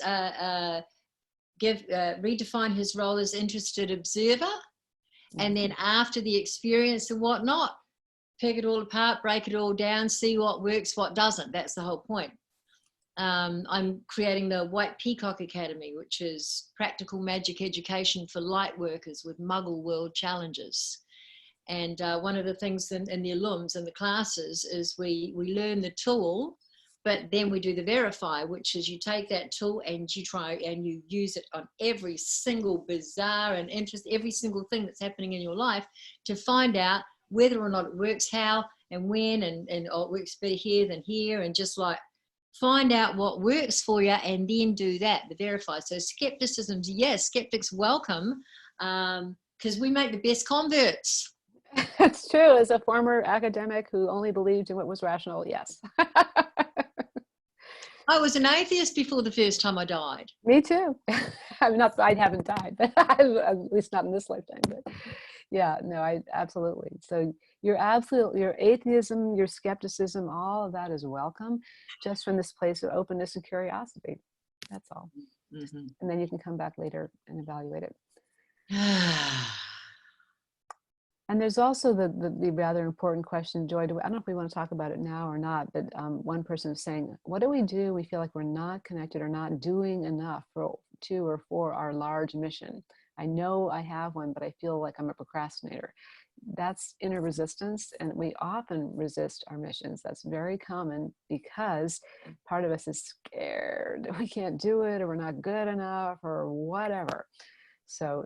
redefine his role as interested observer. And then after the experience and whatnot, pick it all apart, break it all down, see what works, what doesn't. That's the whole point. I'm creating the White Peacock Academy, which is practical magic education for light workers with Muggle World challenges. And one of the things in the alums and the classes is we learn the tool, but then we do the verify, which is you take that tool and you try and you use it on every single bizarre and every single thing that's happening in your life to find out whether or not it works, how and when, and oh, it works better here than here, and just like find out what works for you and then do that, the verify. So skepticism, yes, skeptics welcome, because we make the best converts. It's true. As a former academic who only believed in what was rational, yes. I was an atheist before the first time I died. Me too. I mean, not I haven't died, but at least not in this lifetime. But yeah, no, I absolutely. So your atheism, your skepticism, all of that is welcome, just from this place of openness and curiosity. That's all. Mm-hmm. And then you can come back later and evaluate it. And there's also the rather important question, Joy, I don't know if we want to talk about it now or not, but one person is saying, what do we do? We feel like we're not connected or not doing enough to or for our large mission. I know I have one, but I feel like I'm a procrastinator. That's inner resistance, and we often resist our missions. That's very common because part of us is scared that we can't do it, or we're not good enough, or whatever. So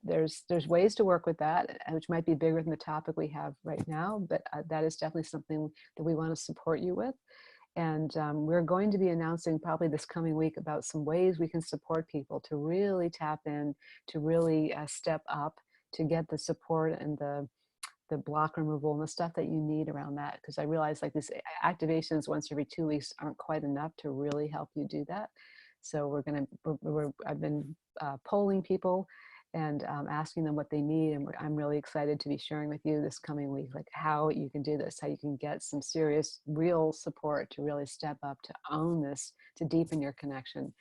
there's ways to work with that, which might be bigger than the topic we have right now, but that is definitely something that we want to support you with. And we're going to be announcing probably this coming week about some ways we can support people to really tap in, to really step up, to get the support and the block removal and the stuff that you need around that. Because I realize like these activations once every 2 weeks aren't quite enough to really help you do that. So I've been polling people and asking them what they need. And I'm really excited to be sharing with you this coming week, like how you can do this, how you can get some serious, real support to really step up, to own this, to deepen your connection,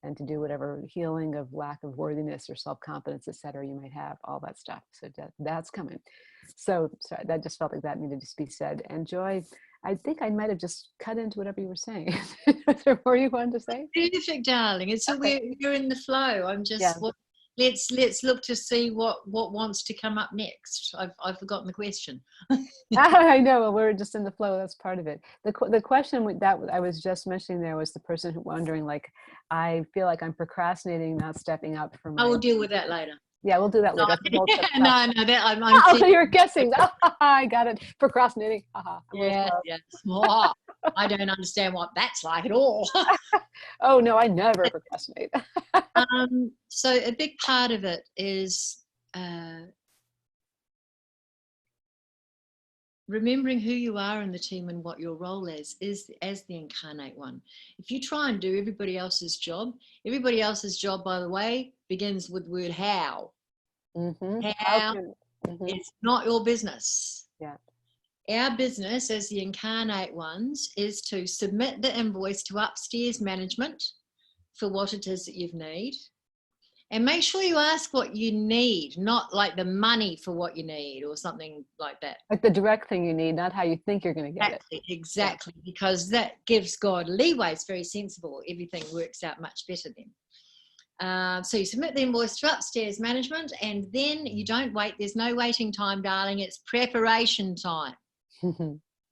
and to do whatever healing of lack of worthiness or self-confidence, et cetera, you might have, all that stuff. So that's coming. So sorry, that just felt like that needed to be said. And Joy, I think I might have just cut into whatever you were saying. Is there more you wanted to say? Perfect, darling. It's Okay. we're in the flow. I'm just let's look to see what wants to come up next. I've forgotten the question. I know. Well, we're just in the flow. That's part of it. The question that I was just mentioning there was the person wondering, like, I feel like I'm procrastinating, not stepping up for my. I will deal with that later. Yeah, we'll do that later. No, that I'm oh, so you're guessing. I got it. Procrastinating. Yeah. Oh, I don't understand what that's like at all. Oh no, I never procrastinate. So a big part of it is remembering who you are in the team and what your role is as the incarnate one. If you try and do everybody else's job, by the way, begins with the word how. Mm-hmm. How it's not your business. Yeah. Our business as the incarnate ones is to submit the invoice to upstairs management for what it is that you need. And make sure you ask what you need, not like the money for what you need or something like that. Like the direct thing you need, not how you think you're going to get it. Exactly, yeah. Because that gives God leeway. It's very sensible. Everything works out much better then. So you submit the invoice to upstairs management, and then you don't wait. There's no waiting time, darling. It's preparation time.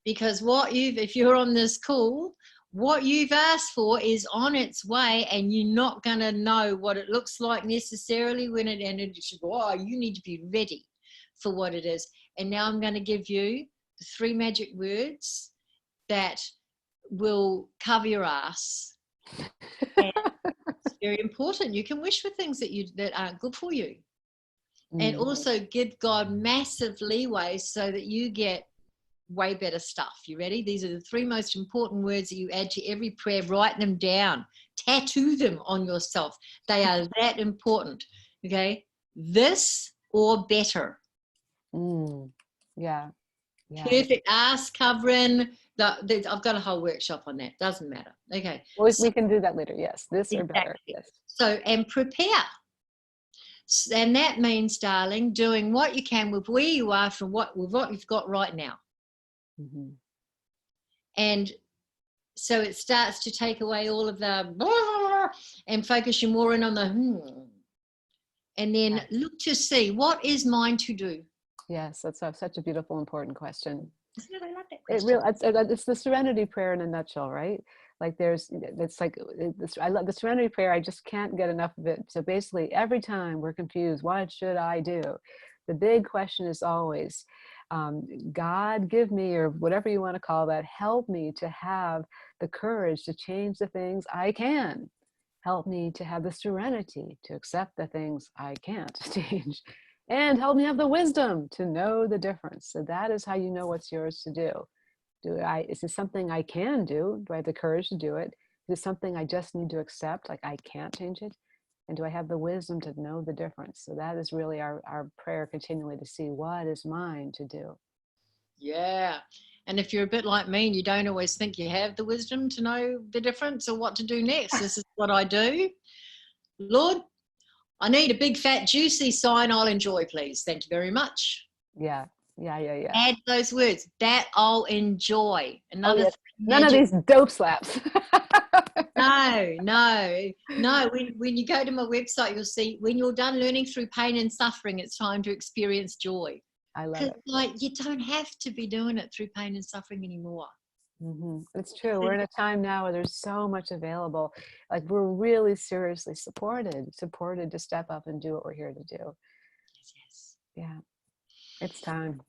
Because if you're on this call, what you've asked for is on its way, and you're not going to know what it looks like necessarily and it should go, oh, you need to be ready for what it is. And now I'm going to give you 3 magic words that will cover your ass. And it's very important. You can wish for things that aren't good for you. And also give God massive leeway so that you get way better stuff. You ready? These are the 3 most important words that you add to every prayer. Write them down. Tattoo them on yourself. They are that important. Okay? This or better. Yeah. Perfect ass covering. I've got a whole workshop on that. Doesn't matter. Okay. Well, we can do that later. Yes. This or better. Yes. So, and prepare. And that means, darling, doing what you can with where you are from what you've got right now. Mm-hmm. And so it starts to take away all of the and focus you more in on the and then look to see what is mine to do. Yes, that's such a beautiful, important question. Isn't it? I love that It question. really, it's the serenity prayer in a nutshell, right? Like it's like this. I love the serenity prayer. I just can't get enough of it. So basically, every time we're confused, what should I do? The big question is always, God, give me, or whatever you want to call that, help me to have the courage to change the things I can. Help me to have the serenity to accept the things I can't change. And help me have the wisdom to know the difference. So that is how you know what's yours to do. Is this something I can do? Do I have the courage to do it? Is it something I just need to accept, like I can't change it? And do I have the wisdom to know the difference? So that is really our prayer continually, to see what is mine to do. Yeah. And if you're a bit like me and you don't always think you have the wisdom to know the difference or what to do next, this is what I do. Lord, I need a big fat juicy sign I'll enjoy, please. Thank you very much. Yeah. Add those words, that I'll enjoy. Another thing, none of these dope slaps. No. When you go to my website, you'll see when you're done learning through pain and suffering, it's time to experience joy. I love it. Like, you don't have to be doing it through pain and suffering anymore. Mm-hmm. It's true. We're in a time now where there's so much available. Like, we're really seriously supported to step up and do what we're here to do. Yes. Yeah, it's time.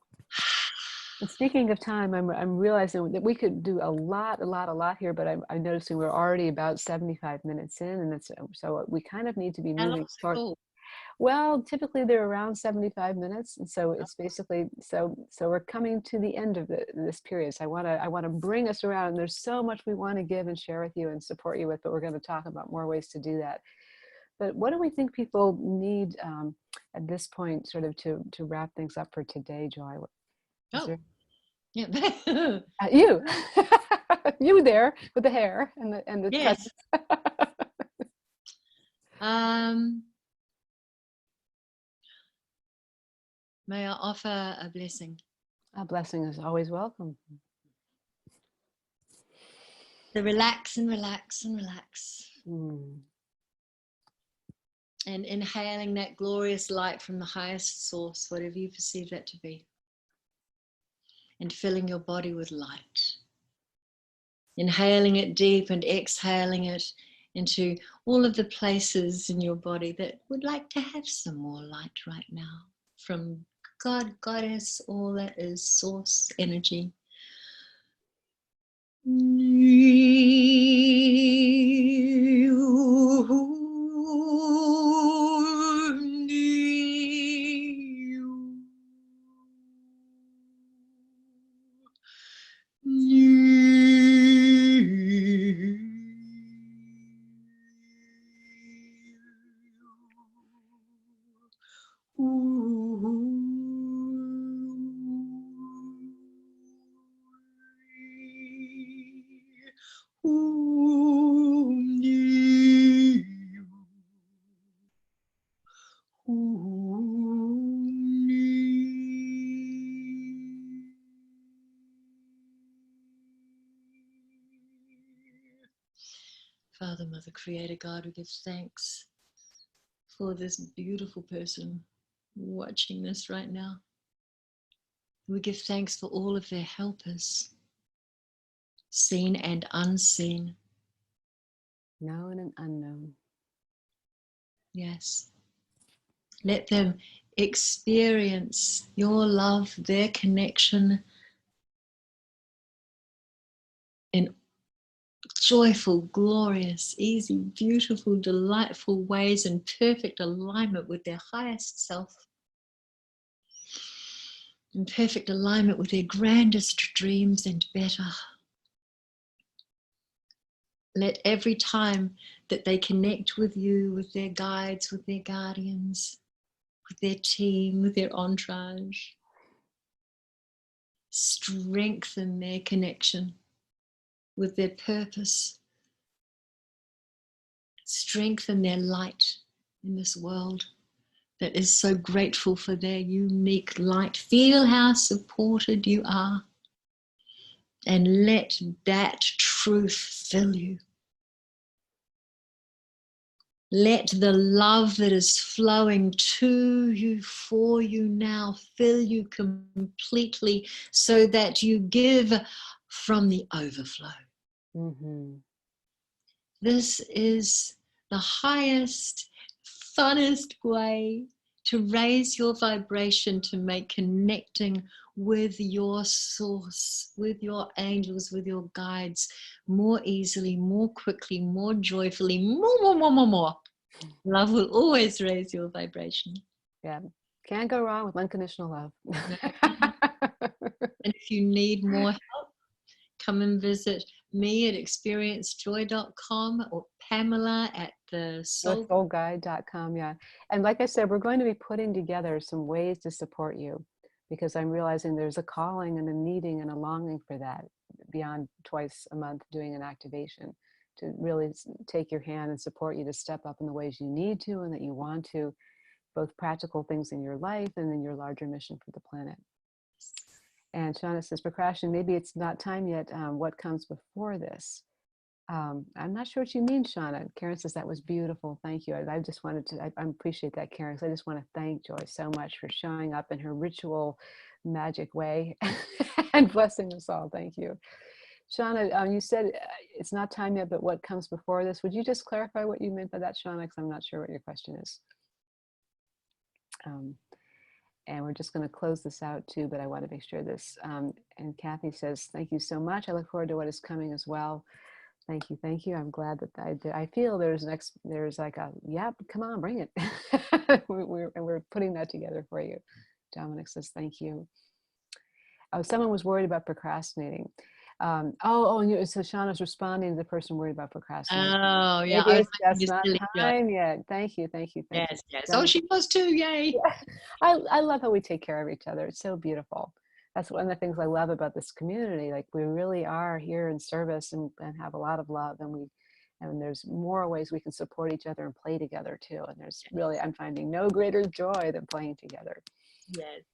And speaking of time, I'm realizing that we could do a lot here, but I'm noticing we're already about 75 minutes in, and so we kind of need to be moving forward. Well, typically they're around 75 minutes, and so it's basically so we're coming to the end of this period. So I want to bring us around. And there's so much we want to give and share with you and support you with, but we're going to talk about more ways to do that. But what do we think people need at this point, sort of to wrap things up for today, Joy? Yeah. You, you there with the hair and the yes. May I offer a blessing? A blessing is always welcome. The relax and relax and relax. And inhaling that glorious light from the highest source, whatever you perceive that to be. And filling your body with light. Inhaling it deep and exhaling it into all of the places in your body that would like to have some more light right now. From God, Goddess, all that is source energy. Father, Mother, Creator, God, we give thanks for this beautiful person watching this right now. We give thanks for all of their helpers, seen and unseen. Known and unknown. Yes. Let them experience your love, their connection in joyful, glorious, easy, beautiful, delightful ways in perfect alignment with their highest self. In perfect alignment with their grandest dreams and better. Let every time that they connect with you, with their guides, with their guardians, with their team, with their entourage, strengthen their connection with their purpose, strengthen their light in this world that is so grateful for their unique light. Feel how supported you are, and let that truth fill you. Let the love that is flowing to you, for you now, fill you completely so that you give from the overflow. Mm-hmm. This is the highest, funnest way to raise your vibration, to make connecting with your source, with your angels, with your guides more easily, more quickly, more joyfully, more. Love will always raise your vibration. Yeah, can't go wrong with unconditional love. And if you need more help, come and visit me at experiencejoy.com or Pamela at the Soulguide.com, yeah. And like I said, we're going to be putting together some ways to support you, because I'm realizing there's a calling and a needing and a longing for that beyond twice a month doing an activation, to really take your hand and support you to step up in the ways you need to and that you want to, both practical things in your life and in your larger mission for the planet. And Shauna says, Prakashan, maybe it's not time yet. What comes before this? I'm not sure what you mean, Shauna. Karen says, that was beautiful. Thank you. I just wanted to, I appreciate that, Karen. So I just want to thank Joy so much for showing up in her ritual magic way and blessing us all. Thank you. Shauna, you said it's not time yet, but what comes before this? Would you just clarify what you meant by that, Shauna? Because I'm not sure what your question is. And we're just going to close this out too, but I want to make sure this. And Kathy says, thank you so much. I look forward to what is coming as well. Thank you. Thank you. I'm glad that I feel there's like a, yep, come on, bring it. we're putting that together for you. Dominic says, thank you. Oh, someone was worried about procrastinating. So Shauna's responding to the person worried about procrastinating. Oh, yeah. Maybe it's just not time yet. Thank you. Yes. Oh, she was too. Yay. Yeah. I love how we take care of each other. It's so beautiful. That's one of the things I love about this community. Like, we really are here in service and have a lot of love, and there's more ways we can support each other and play together too. And there's really, I'm finding no greater joy than playing together.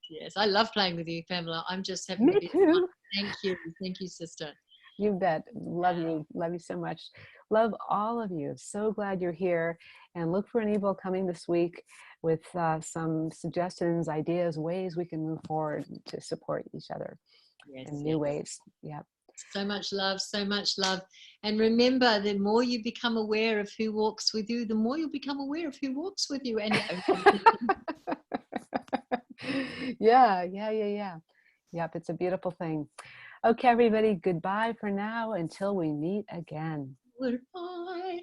Yes. I love playing with you, Pamela. I'm just having Me too. Thank you, sister. You bet. Love you so much. Love all of you. So glad you're here, and look for Anibal coming this week with some suggestions, ideas, ways we can move forward to support each other in new ways. Yep. So much love. And remember, the more you become aware of who walks with you, the more you'll become aware of who walks with you. And Yeah. Yep, it's a beautiful thing. Okay, everybody, goodbye for now until we meet again. Goodbye.